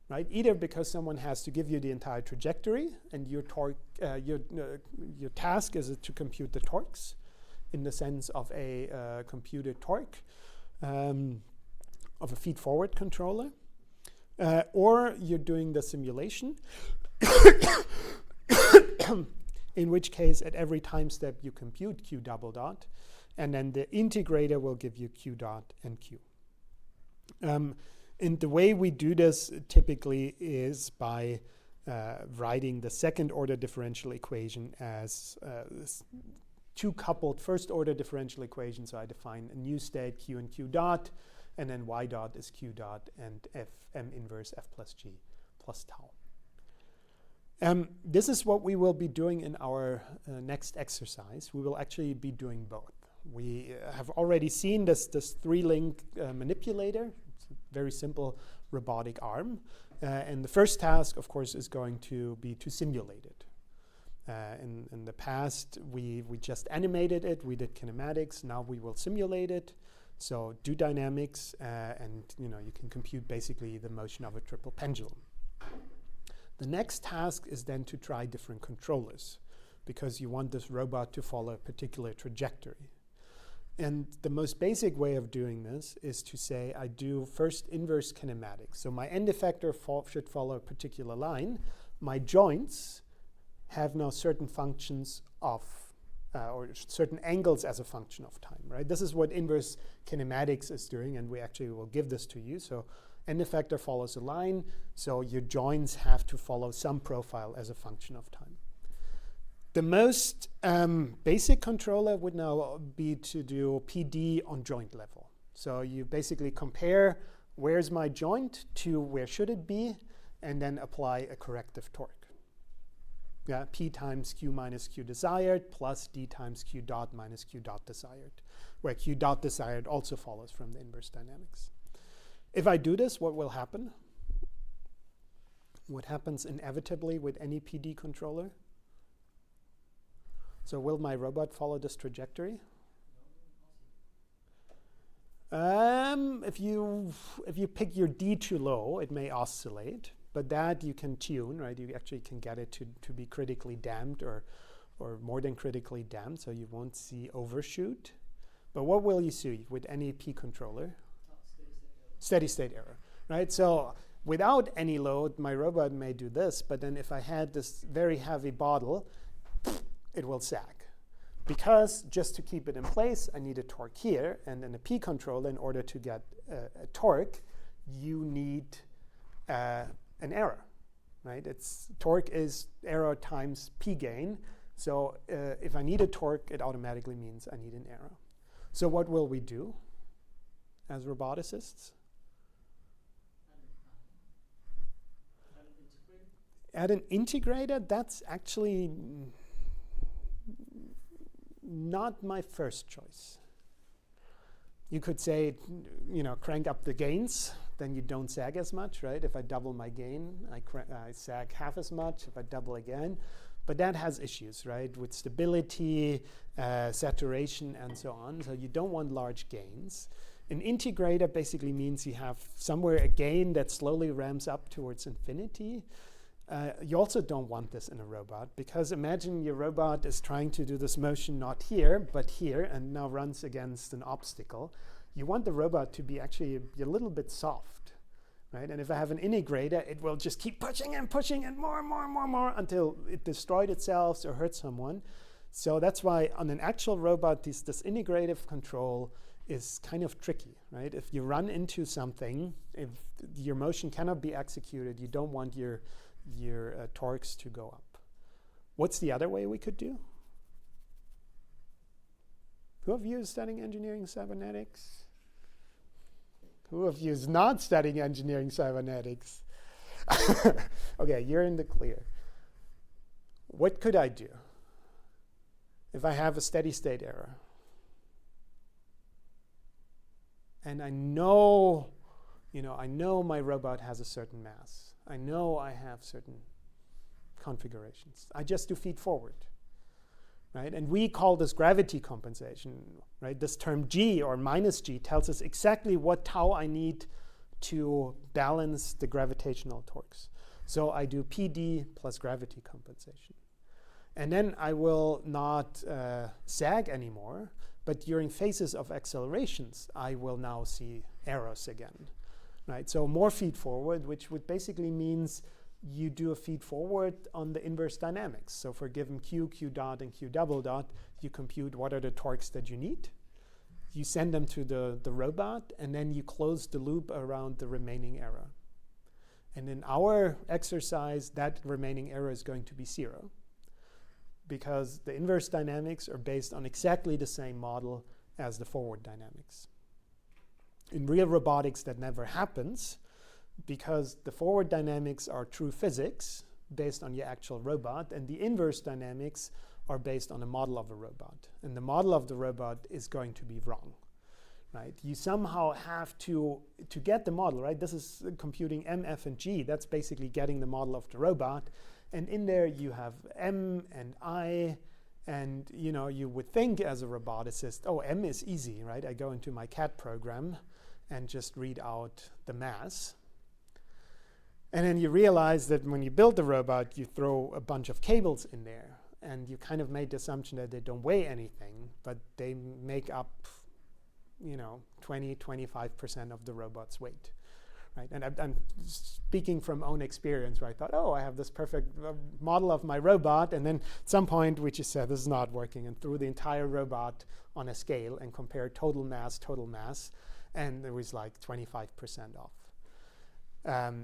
Right? Either because someone has to give you the entire trajectory, and your torque, your task is to compute the torques in the sense of a computed torque of a feed-forward controller, or you're doing the simulation, in which case at every time step you compute q double dot, and then the integrator will give you q dot and q. And the way we do this typically is by writing the second order differential equation as two coupled first order differential equations. So I define a new state q and q dot, and then y dot is q dot and m inverse f plus g plus tau. This is what we will be doing in our next exercise. We will actually be doing both. We have already seen this three-link manipulator. Very simple robotic arm. And the first task, of course, is going to be to simulate it. In the past, we just animated it. We did kinematics. Now we will simulate it. So do dynamics, and you can compute basically the motion of a triple pendulum. The next task is then to try different controllers, because you want this robot to follow a particular trajectory. And the most basic way of doing this is to say I do first inverse kinematics. So my end effector should follow a particular line. My joints have now certain functions of, or certain angles as a function of time, right? This is what inverse kinematics is doing, and we actually will give this to you. So end effector follows a line, so your joints have to follow some profile as a function of time. The most basic controller would now be to do PD on joint level. So you basically compare where's my joint to where should it be, and then apply a corrective torque. Yeah, P times Q minus Q desired plus D times Q dot minus Q dot desired, where Q dot desired also follows from the inverse dynamics. If I do this, what will happen? What happens inevitably with any PD controller? So will my robot follow this trajectory? If you pick your D too low, it may oscillate, but that you can tune, right? You actually can get it to be critically damped or more than critically damped, so you won't see overshoot. But what will you see with any P controller? Steady state error, right? So without any load, my robot may do this, but then if I had this very heavy bottle, it will sag. Because just to keep it in place, I need a torque here, and in a P controller, in order to get a torque, you need an error. right? Torque is arrow times p gain. So if I need a torque, it automatically means I need an arrow. So what will we do as roboticists? Add an integrator? That's actually not my first choice. You could say, crank up the gains, then you don't sag as much, right? If I double my gain, I sag half as much. If I double again, but that has issues, right? With stability, saturation, and so on. So you don't want large gains. An integrator basically means you have somewhere a gain that slowly ramps up towards infinity. You also don't want this in a robot, because imagine your robot is trying to do this motion not here, but here, and now runs against an obstacle. You want the robot to be actually a little bit soft, right? And if I have an integrator, it will just keep pushing and more and more and more and more until it destroyed itself or hurt someone. So that's why on an actual robot, this integrative control is kind of tricky, right? If you run into something, if your motion cannot be executed, you don't want your torques to go up. What's the other way we could do? Who of you is studying engineering cybernetics? Who of you is not studying engineering cybernetics? Okay, you're in the clear. What could I do if I have a steady state error? And I know my robot has a certain mass. I know I have certain configurations. I just do feed forward, right? And we call this gravity compensation, right? This term G or minus G tells us exactly what tau I need to balance the gravitational torques. So I do PD plus gravity compensation. And then I will not sag anymore, but during phases of accelerations, I will now see arrows again. Right, so more feed forward, which would basically means you do a feed forward on the inverse dynamics. So for a given Q, Q dot, and Q double dot, you compute what are the torques that you need. You send them to the robot, and then you close the loop around the remaining error. And in our exercise, that remaining error is going to be 0, because the inverse dynamics are based on exactly the same model as the forward dynamics. In real robotics, that never happens, because the forward dynamics are true physics based on your actual robot, and the inverse dynamics are based on a model of a robot. And the model of the robot is going to be wrong, right? You somehow have to get the model, right? This is computing M, F, and G. That's basically getting the model of the robot. And in there, you have M and I. And you would think as a roboticist, oh, M is easy, right? I go into my CAD program and just read out the mass. And then you realize that when you build the robot, you throw a bunch of cables in there. And you kind of made the assumption that they don't weigh anything, but they make up 20, 25% of the robot's weight. Right? And I'm speaking from own experience, where I thought, oh, I have this perfect model of my robot. And then at some point, we just said, this is not working, and threw the entire robot on a scale and compared total mass. And it was like 25% off.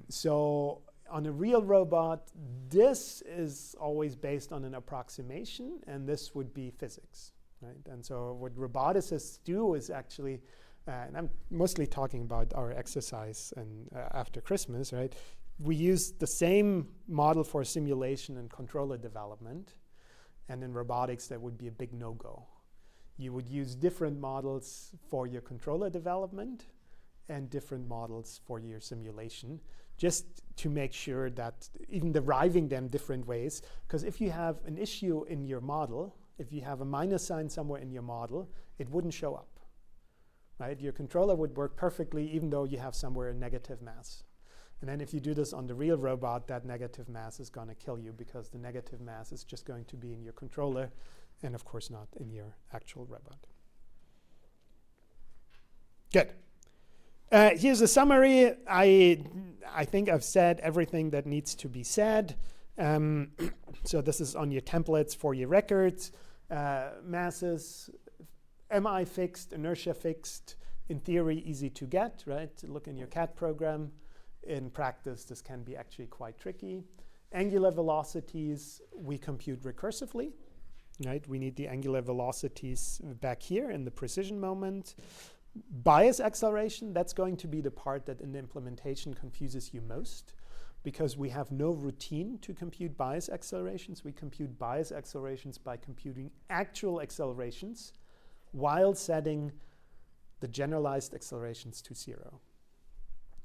So on a real robot, this is always based on an approximation, and this would be physics. Right? And so what roboticists do is actually, and I'm mostly talking about our exercise and after Christmas, right? We use the same model for simulation and controller development, and in robotics that would be a big no-go. You would use different models for your controller development and different models for your simulation, just to make sure that even deriving them different ways, because if you have an issue in your model, if you have a minus sign somewhere in your model, it wouldn't show up. Right? Your controller would work perfectly even though you have somewhere a negative mass. And then if you do this on the real robot, that negative mass is going to kill you, because the negative mass is just going to be in your controller and, of course, not in your actual robot. Good. Here's a summary. I think I've said everything that needs to be said. So this is on your templates for your records. Masses, MI fixed, inertia fixed. In theory, easy to get, right? Look in your CAD program. In practice, this can be actually quite tricky. Angular velocities we compute recursively, right? We need the angular velocities back here in the precision moment. Bias acceleration, that's going to be the part that in the implementation confuses you most, because we have no routine to compute bias accelerations. We compute bias accelerations by computing actual accelerations while setting the generalized accelerations to 0.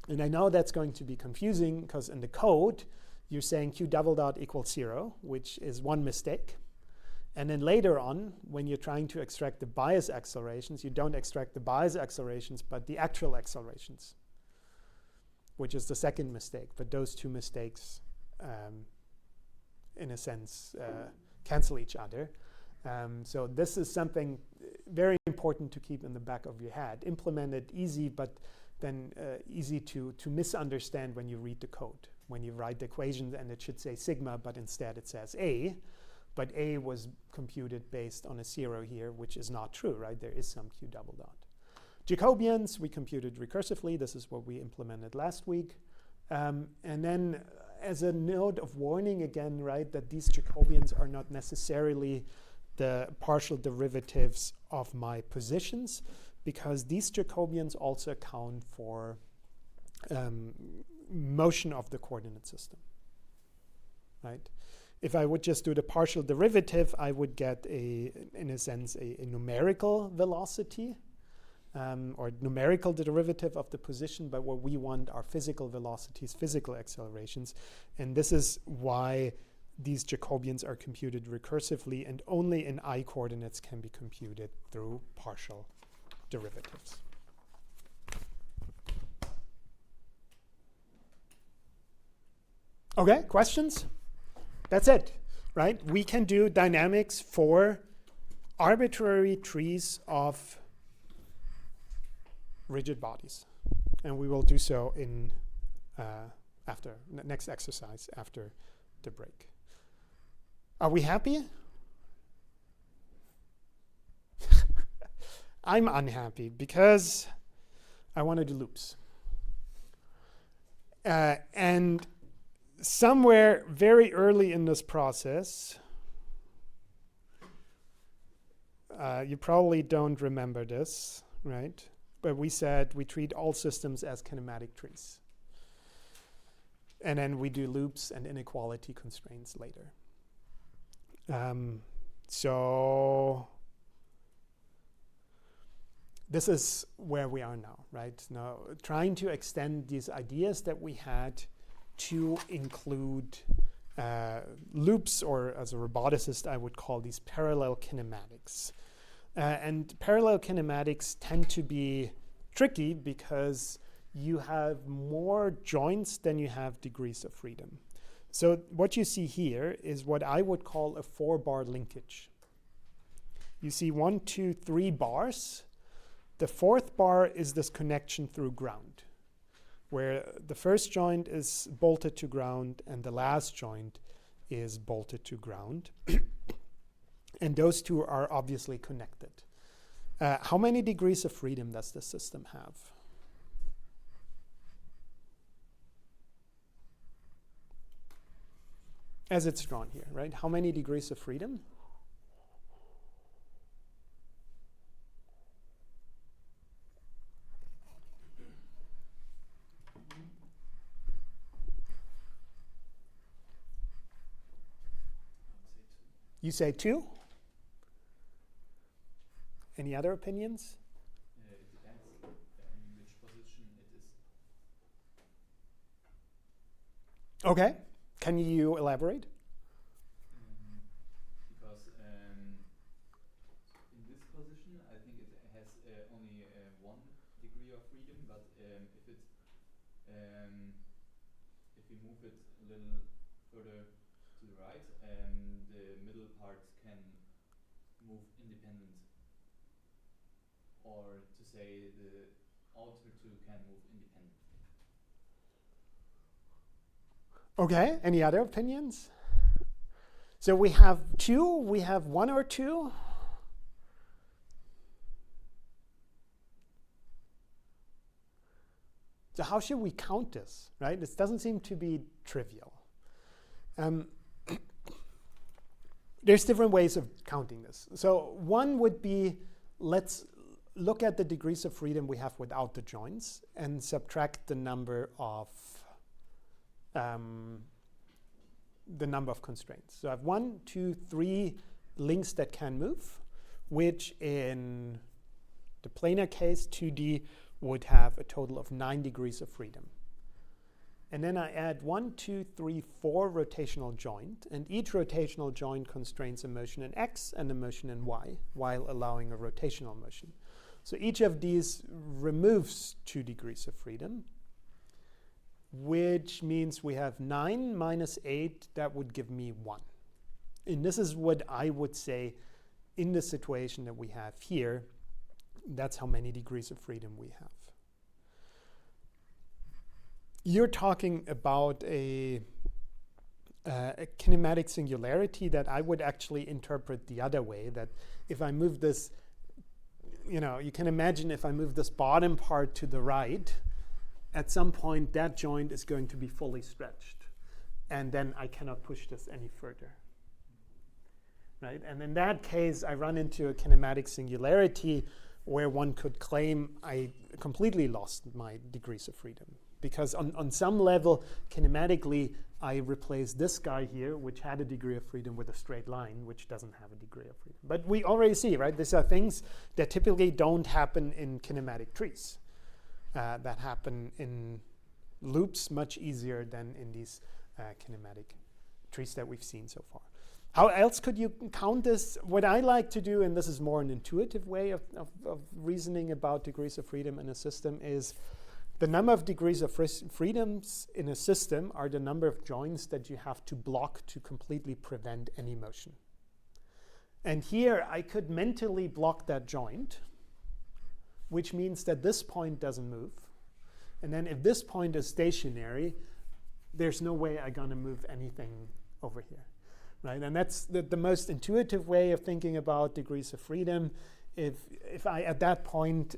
And I know that's going to be confusing because in the code, you're saying q double dot equals 0, which is one mistake. And then later on, when you're trying to extract the bias accelerations, you don't extract the bias accelerations, but the actual accelerations, which is the second mistake. But those two mistakes, in a sense, cancel each other. So this is something very important to keep in the back of your head. Implement it easy, but then easy to misunderstand when you read the code. When you write the equation, and it should say sigma, but instead it says A. But A was computed based on a 0 here, which is not true, right? There is some q double dot. Jacobians, we computed recursively. This is what we implemented last week. And then as a note of warning again, right, that these Jacobians are not necessarily the partial derivatives of my positions, because these Jacobians also account for motion of the coordinate system, right? If I would just do the partial derivative, I would get, in a sense, a numerical velocity, or numerical derivative of the position. But what we want are physical velocities, physical accelerations. And this is why these Jacobians are computed recursively, and only in I coordinates can be computed through partial derivatives. Okay, questions? That's it, right? We can do dynamics for arbitrary trees of rigid bodies. And we will do so in after next exercise after the break. Are we happy? I'm unhappy because I want to do loops. And somewhere very early in this process, you probably don't remember this, right? But we said we treat all systems as kinematic trees. And then we do loops and inequality constraints later. So this is where we are now, right? Now, trying to extend these ideas that we had to include loops, or as a roboticist, I would call these parallel kinematics. And parallel kinematics tend to be tricky because you have more joints than you have degrees of freedom. So what you see here is what I would call a 4-bar linkage. You see 1, 2, 3 bars. The 4th bar is this connection through ground, where the first joint is bolted to ground and the last joint is bolted to ground. And those two are obviously connected. How many degrees of freedom does the system have? As it's drawn here, right? How many degrees of freedom? You say 2? Any other opinions? It depends in which position it is. Okay. Can you elaborate? Because in this position, I think it has only 1 degree of freedom. But if we move it a little further to the right, the middle part can move independent. Or to say the outer two can move independent. Okay, any other opinions? So we have 2, we have 1 or 2. So how should we count this, right? This doesn't seem to be trivial. There's different ways of counting this. So one would be, let's look at the degrees of freedom we have without the joints and subtract the number of constraints. So I have 1, 2, 3 links that can move, which in the planar case, 2D, would have a total of 9 degrees of freedom. And then I add 1, 2, 3, 4 rotational joint, and each rotational joint constrains a motion in X and a motion in Y, while allowing a rotational motion. So each of these removes 2 degrees of freedom, which means we have 9 minus 8, that would give me 1. And this is what I would say in the situation that we have here, that's how many degrees of freedom we have. You're talking about a kinematic singularity that I would actually interpret the other way, that if I move this, you can imagine if I move this bottom part to the right, at some point that joint is going to be fully stretched. And then I cannot push this any further. Right? And in that case, I run into a kinematic singularity where one could claim I completely lost my degrees of freedom. Because on some level, kinematically, I replace this guy here, which had a degree of freedom, with a straight line, which doesn't have a degree of freedom. But we already see, right? These are things that typically don't happen in kinematic trees. That happen in loops much easier than in these kinematic trees that we've seen so far. How else could you count this? What I like to do, and this is more an intuitive way of reasoning about degrees of freedom in a system, is the number of degrees of freedoms in a system are the number of joints that you have to block to completely prevent any motion. And here I could mentally block that joint, which means that this point doesn't move. And then if this point is stationary, there's no way I'm going to move anything over here. Right? And that's the most intuitive way of thinking about degrees of freedom. If I, at that point,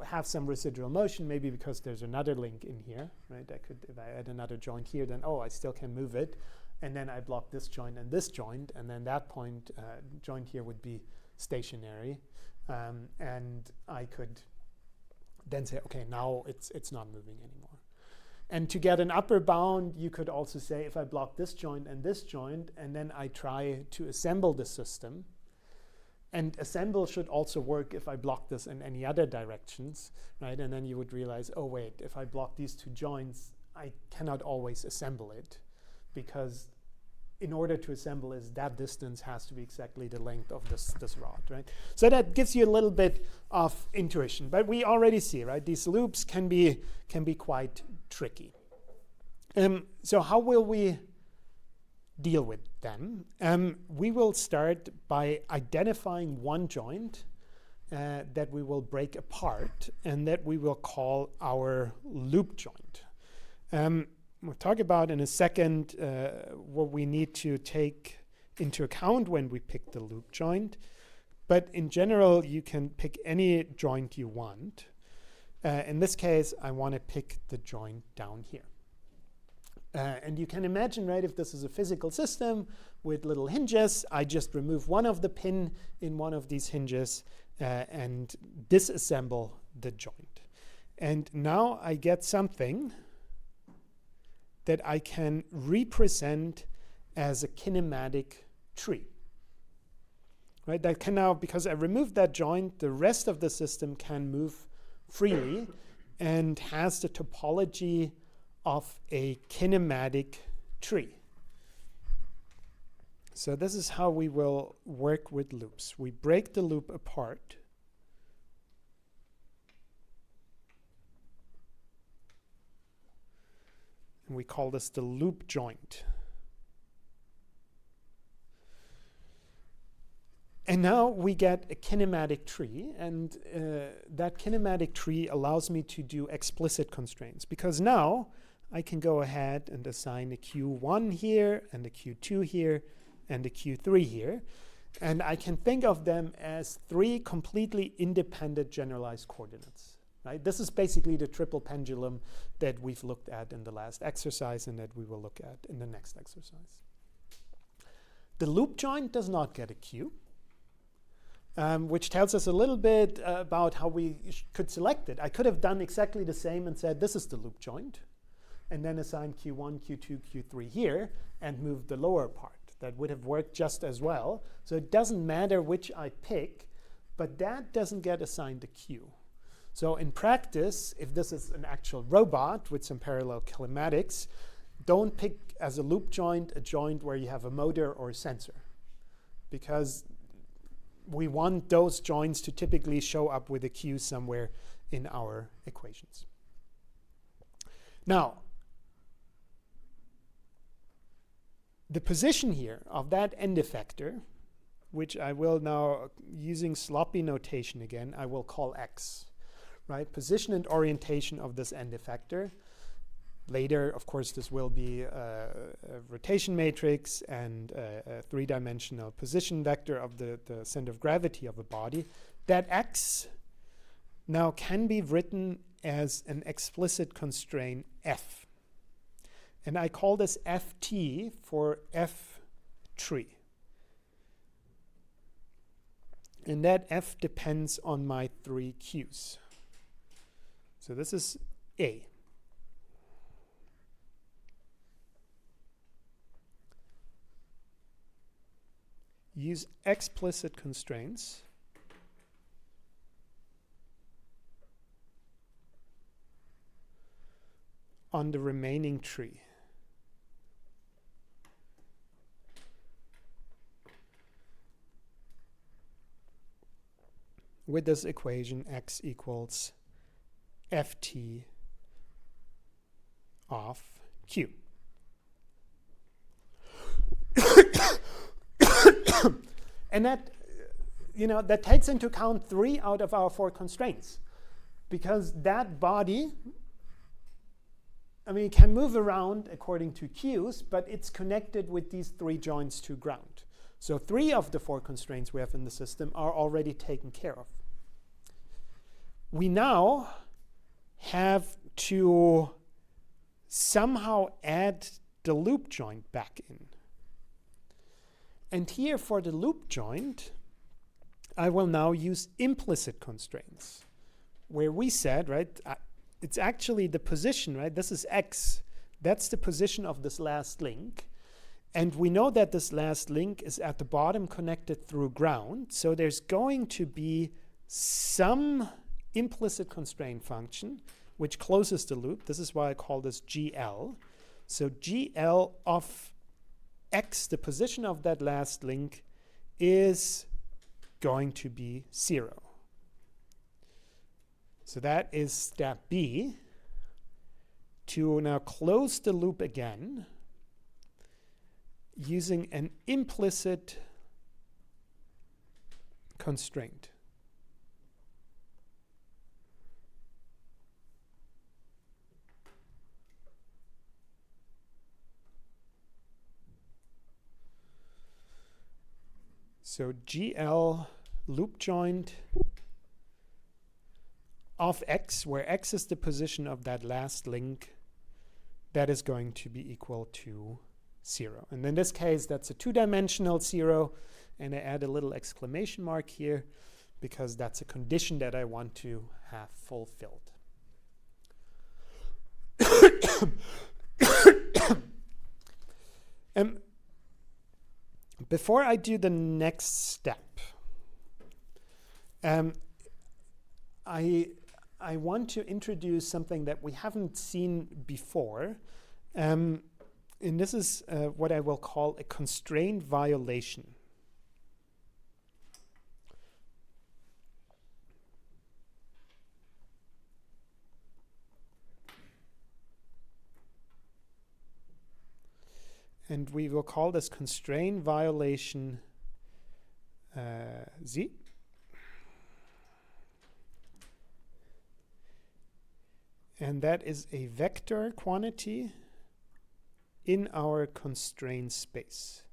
have some residual motion, maybe because there's another link in here, right? If I add another joint here, then, I still can move it. And then I block this joint, and then that point, joint here would be stationary. And I could then say, okay, now it's not moving anymore. And to get an upper bound, you could also say, if I block this joint, and then I try to assemble the system. And assemble should also work if I block this in any other directions, right? And then you would realize, oh wait, if I block these 2 joints, I cannot always assemble it, because in order to assemble it, that distance has to be exactly the length of this rod, right? So that gives you a little bit of intuition. But we already see, right? These loops can be quite tricky. So how will we deal with them? We will start by identifying one joint that we will break apart and that we will call our loop joint. We'll talk about in a second what we need to take into account when we pick the loop joint. But in general, you can pick any joint you want. In this case, I want to pick the joint down here. And you can imagine, right, if this is a physical system with little hinges, I just remove one of the pin in one of these hinges and disassemble the joint. And now I get something that I can represent as a kinematic tree. Right? That can now, because I removed that joint, the rest of the system can move freely and has the topology of a kinematic tree. So this is how we will work with loops. We break the loop apart. And we call this the loop joint. And now we get a kinematic tree, and that kinematic tree allows me to do explicit constraints, because now I can go ahead and assign a Q1 here, and a Q2 here, and a Q3 here. And I can think of them as 3 completely independent generalized coordinates. right? This is basically the triple pendulum that we've looked at in the last exercise and that we will look at in the next exercise. The loop joint does not get a Q, which tells us a little bit about how we could select it. I could have done exactly the same and said this is the loop joint, and then assign Q1, Q2, Q3 here, and move the lower part. That would have worked just as well. So it doesn't matter which I pick, but that doesn't get assigned a Q. So in practice, if this is an actual robot with some parallel kinematics, don't pick as a loop joint a joint where you have a motor or a sensor, because we want those joints to typically show up with a Q somewhere in our equations. Now, the position here of that end effector, which I will now, using sloppy notation again, I will call X, right? Position and orientation of this end effector. Later, of course, this will be a rotation matrix and a three-dimensional position vector of the center of gravity of a body. That X now can be written as an explicit constraint F. And I call this Ft for F tree. And that F depends on my three Qs. So this is A. Use explicit constraints on the remaining tree. With this equation, X equals Ft of Q. And that, that takes into account 3 out of our 4 constraints, because that body, it can move around according to Qs, but it's connected with these 3 joints to ground. So 3 of the 4 constraints we have in the system are already taken care of. We now have to somehow add the loop joint back in. And here for the loop joint, I will now use implicit constraints, where we said, right, it's actually the position, right? This is X. That's the position of this last link. And we know that this last link is at the bottom connected through ground. So there's going to be some implicit constraint function which closes the loop. This is why I call this GL. So GL of X, the position of that last link, is going to be 0. So that is step B. To now close the loop again using an implicit constraint. So GL loop joint of X, where X is the position of that last link, that is going to be equal to 0. And in this case, that's a 2-dimensional 0. And I add a little exclamation mark here because that's a condition that I want to have fulfilled. Before I do the next step, I want to introduce something that we haven't seen before. And this is what I will call a constraint violation. And we will call this constraint violation Z. And that is a vector quantity in our constraint space.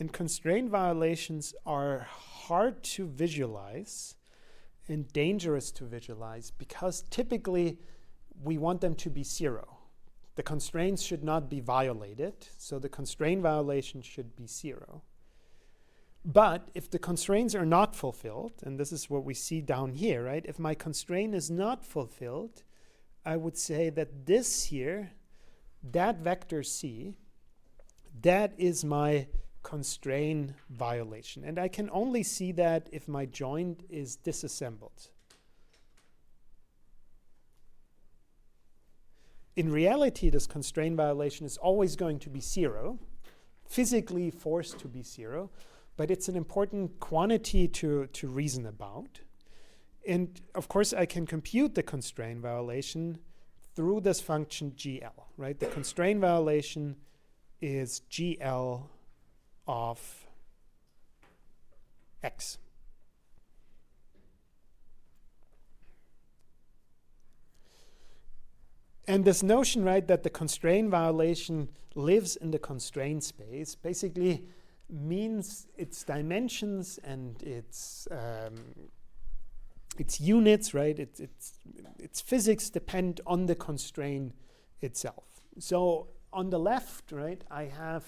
And constraint violations are hard to visualize and dangerous to visualize because typically we want them to be zero. The constraints should not be violated, so the constraint violation should be zero. But if the constraints are not fulfilled, and this is what we see down here, right? If my constraint is not fulfilled, I would say that this here, that vector C, that is my constraint violation. And I can only see that if my joint is disassembled. In reality, this constraint violation is always going to be zero, physically forced to be zero, but it's an important quantity to reason about. And of course, I can compute the constraint violation through this function GL, right? The constraint violation is GL of X. And this notion, right, that the constraint violation lives in the constraint space basically means its dimensions and its units, right? Its physics depend on the constraint itself. So on the left, right, I have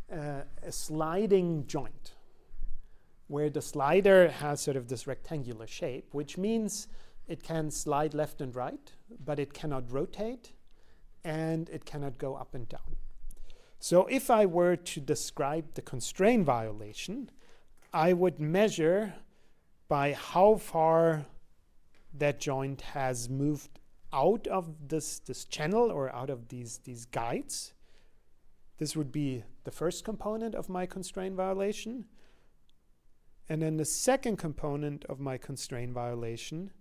a sliding joint where the slider has sort of this rectangular shape, which means it can slide left and right, but it cannot rotate and it cannot go up and down. So if I were to describe the constraint violation, I would measure by how far that joint has moved out of this channel or out of these guides. This would be the first component of my constraint violation. And then the second component of my constraint violation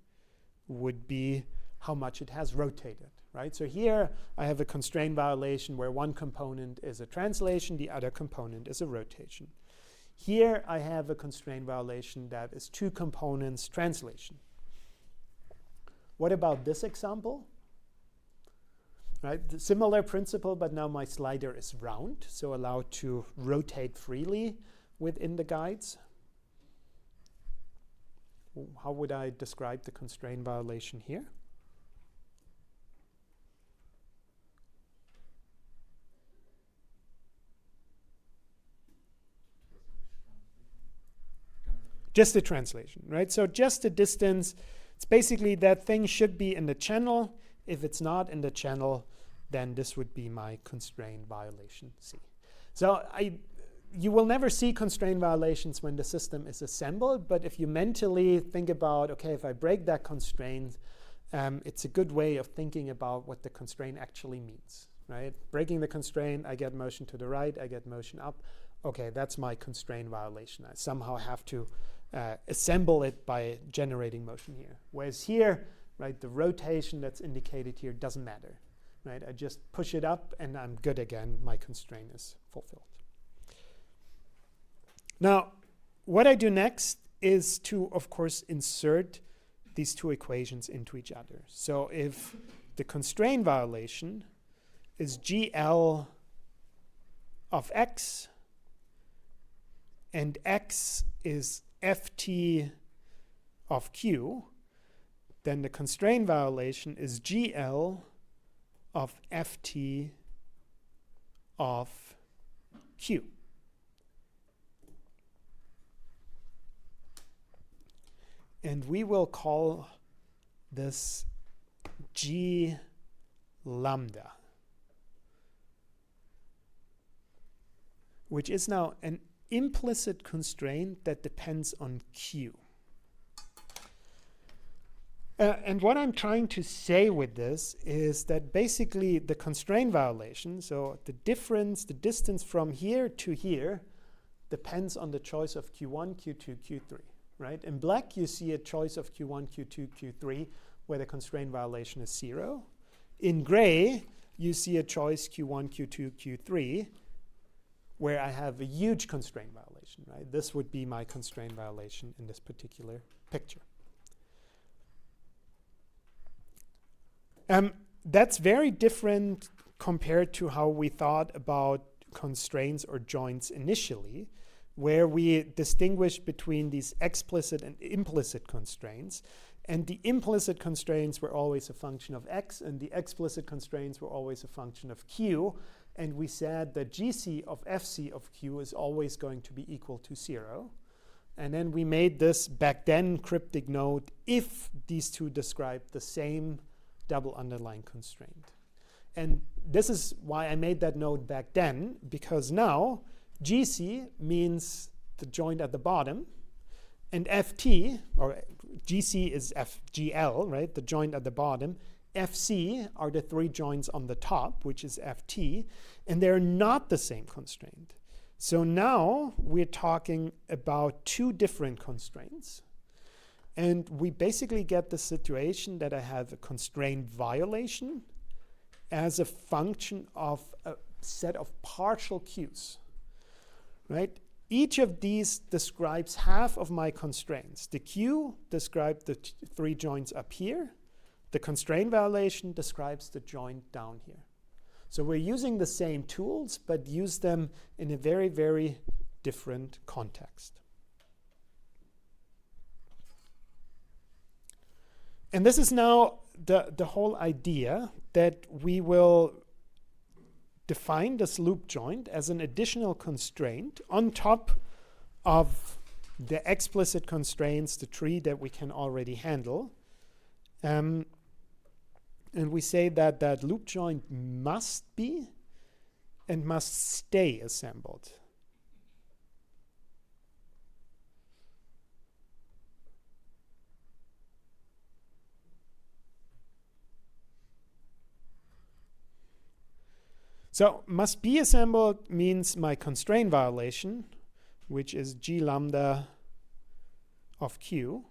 would be how much it has rotated, right? So here I have a constraint violation where one component is a translation, the other component is a rotation. Here I have a constraint violation that is two components translation. What about this example? Right, the similar principle, but now my slider is round, so allowed to rotate freely within the guides. How would I describe the constraint violation here? Just the translation, right? So just the distance. It's basically that thing should be in the channel. If it's not in the channel, then this would be my constraint violation C. So you will never see constraint violations when the system is assembled, but if you mentally think about, okay, if I break that constraint, it's a good way of thinking about what the constraint actually means, right? Breaking the constraint, I get motion to the right, I get motion up. Okay, that's my constraint violation. I somehow have to assemble it by generating motion here. Whereas here, right, the rotation that's indicated here doesn't matter, right? I just push it up and I'm good again. My constraint is fulfilled. Now, what I do next is to, of course, insert these two equations into each other. So if the constraint violation is GL of X and X is FT of Q, then the constraint violation is GL of FT of Q. And we will call this G lambda, which is now an implicit constraint that depends on Q. And what I'm trying to say with this is that basically the constraint violation, so the difference, the distance from here to here, depends on the choice of Q1, Q2, Q3. Right? In black, you see a choice of Q1, Q2, Q3, where the constraint violation is 0. In gray, you see a choice Q1, Q2, Q3, where I have a huge constraint violation. Right? This would be my constraint violation in this particular picture. That's very different compared to how we thought about constraints or joints initially. where we distinguish between these explicit and implicit constraints. And the implicit constraints were always a function of x, and the explicit constraints were always a function of q. And we said that gc of fc of q is always going to be equal to 0. And then we made this back then cryptic note if these two describe the same double underlying constraint. And this is why I made that note back then, because now GC means the joint at the bottom, and FT, or GC is FGL, right, the joint at the bottom. FC are the three joints on the top, which is FT, and they're not the same constraint. So now we're talking about two different constraints. And we basically get the situation that I have a constraint violation as a function of a set of partial Qs, right? Each of these describes half of my constraints. The Q describes the three joints up here. The constraint violation describes the joint down here. So we're using the same tools, but use them in a very, very different context. And this is now the whole idea that we will define this loop joint as an additional constraint on top of the explicit constraints, the tree that we can already handle. And we say that that loop joint must be and must stay assembled. So must be assembled means my constraint violation, which is G lambda of Q,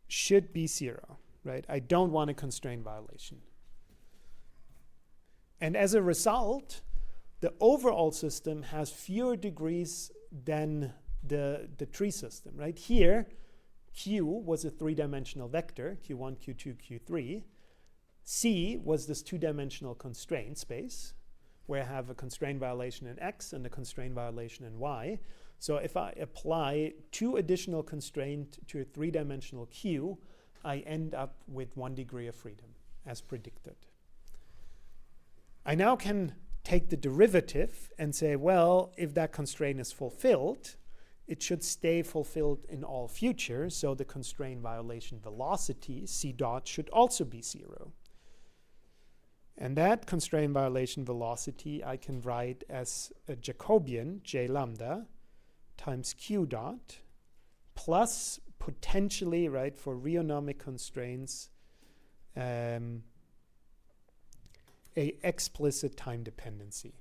should be 0, right? I don't want a constraint violation. And as a result, the overall system has fewer degrees than the tree system, right? Here, Q was a three-dimensional vector, Q1, Q2, Q3. C was this two-dimensional constraint space, where I have a constraint violation in X and a constraint violation in Y. So if I apply two additional constraints to a three-dimensional Q, I end up with 1 degree of freedom, as predicted. I now can take the derivative and say, well, if that constraint is fulfilled, it should stay fulfilled in all future, so the constraint violation velocity, C dot, should also be 0. And that constraint violation velocity I can write as a Jacobian, J lambda, times Q dot, plus potentially, right, for rheonomic constraints, a explicit time dependency.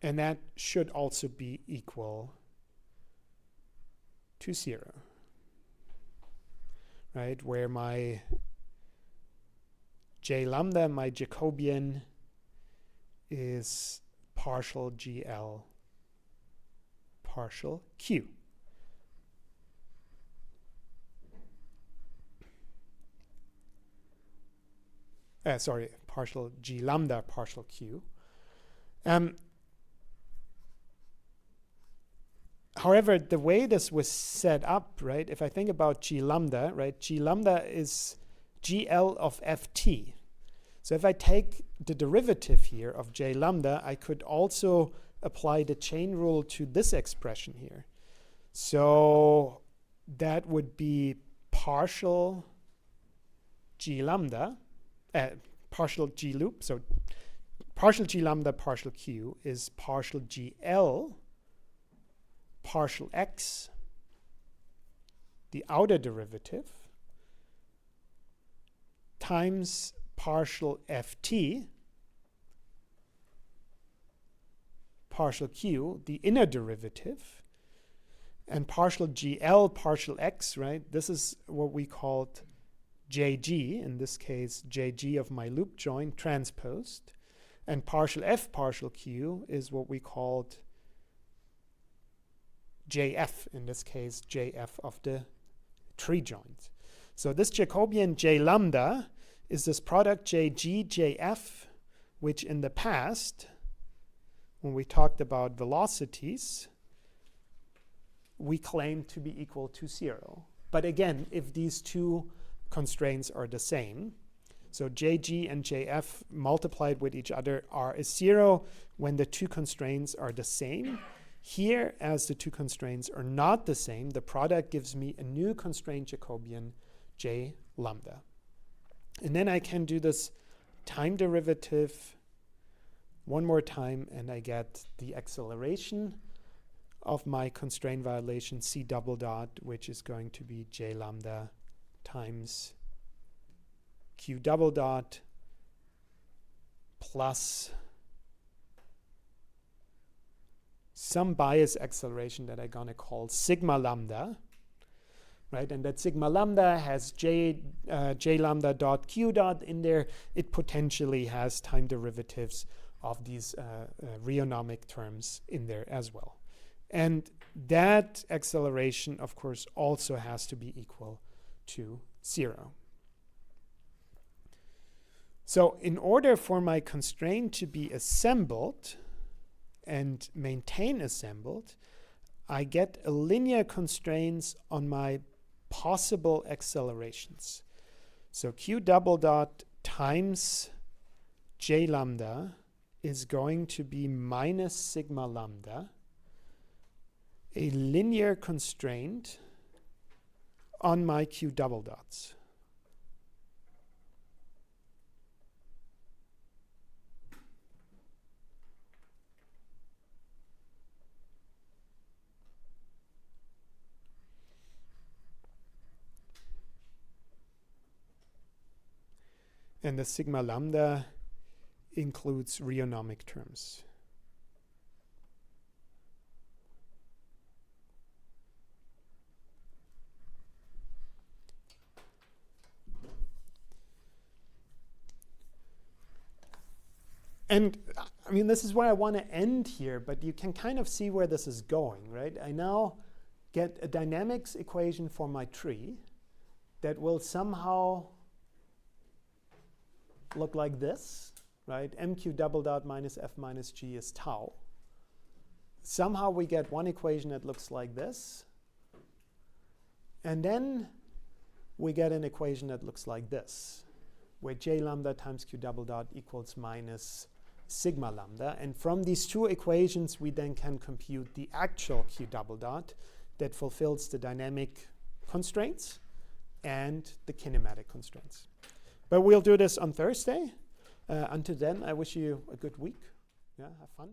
And that should also be equal to 0. Right, where my J lambda, my Jacobian, is partial GL partial Q. Partial G lambda partial Q. However, the way this was set up, right, if I think about G lambda, right, G lambda is GL of FT. So if I take the derivative here of J lambda, I could also apply the chain rule to this expression here. So that would be partial G lambda, partial G loop. So partial G lambda partial Q is partial GL partial X, the outer derivative, times partial FT, partial Q, the inner derivative, and partial GL partial X, right? This is what we called JG, in this case JG of my loop joint transposed, and partial F partial Q is what we called JF, in this case JF of the tree joint. So this Jacobian J lambda is this product JG, JF, which in the past, when we talked about velocities, we claimed to be equal to 0. But again, if these two constraints are the same, so JG and JF multiplied with each other are a 0 when the two constraints are the same. Here, as the two constraints are not the same, the product gives me a new constraint Jacobian, J lambda. And then I can do this time derivative one more time, and I get the acceleration of my constraint violation C double dot, which is going to be J lambda times Q double dot plus some bias acceleration that I'm going to call sigma lambda, right? And that sigma lambda has J lambda dot Q dot in there. It potentially has time derivatives of these rheonomic terms in there as well. And that acceleration, of course, also has to be equal to 0. So in order for my constraint to be assembled and maintain assembled, I get a linear constraints on my possible accelerations. So Q double dot times J lambda is going to be minus sigma lambda, a linear constraint on my Q double dots. And the sigma lambda includes rheonomic terms. And I mean, this is where I want to end here, but you can kind of see where this is going, right? I now get a dynamics equation for my tree that will somehow look like this, right? MQ double dot minus F minus G is tau. Somehow we get one equation that looks like this. And then we get an equation that looks like this, where J lambda times Q double dot equals minus sigma lambda. And from these two equations, we then can compute the actual Q double dot that fulfills the dynamic constraints and the kinematic constraints. But we'll do this on Thursday. Until then, I wish you a good week. Yeah, have fun.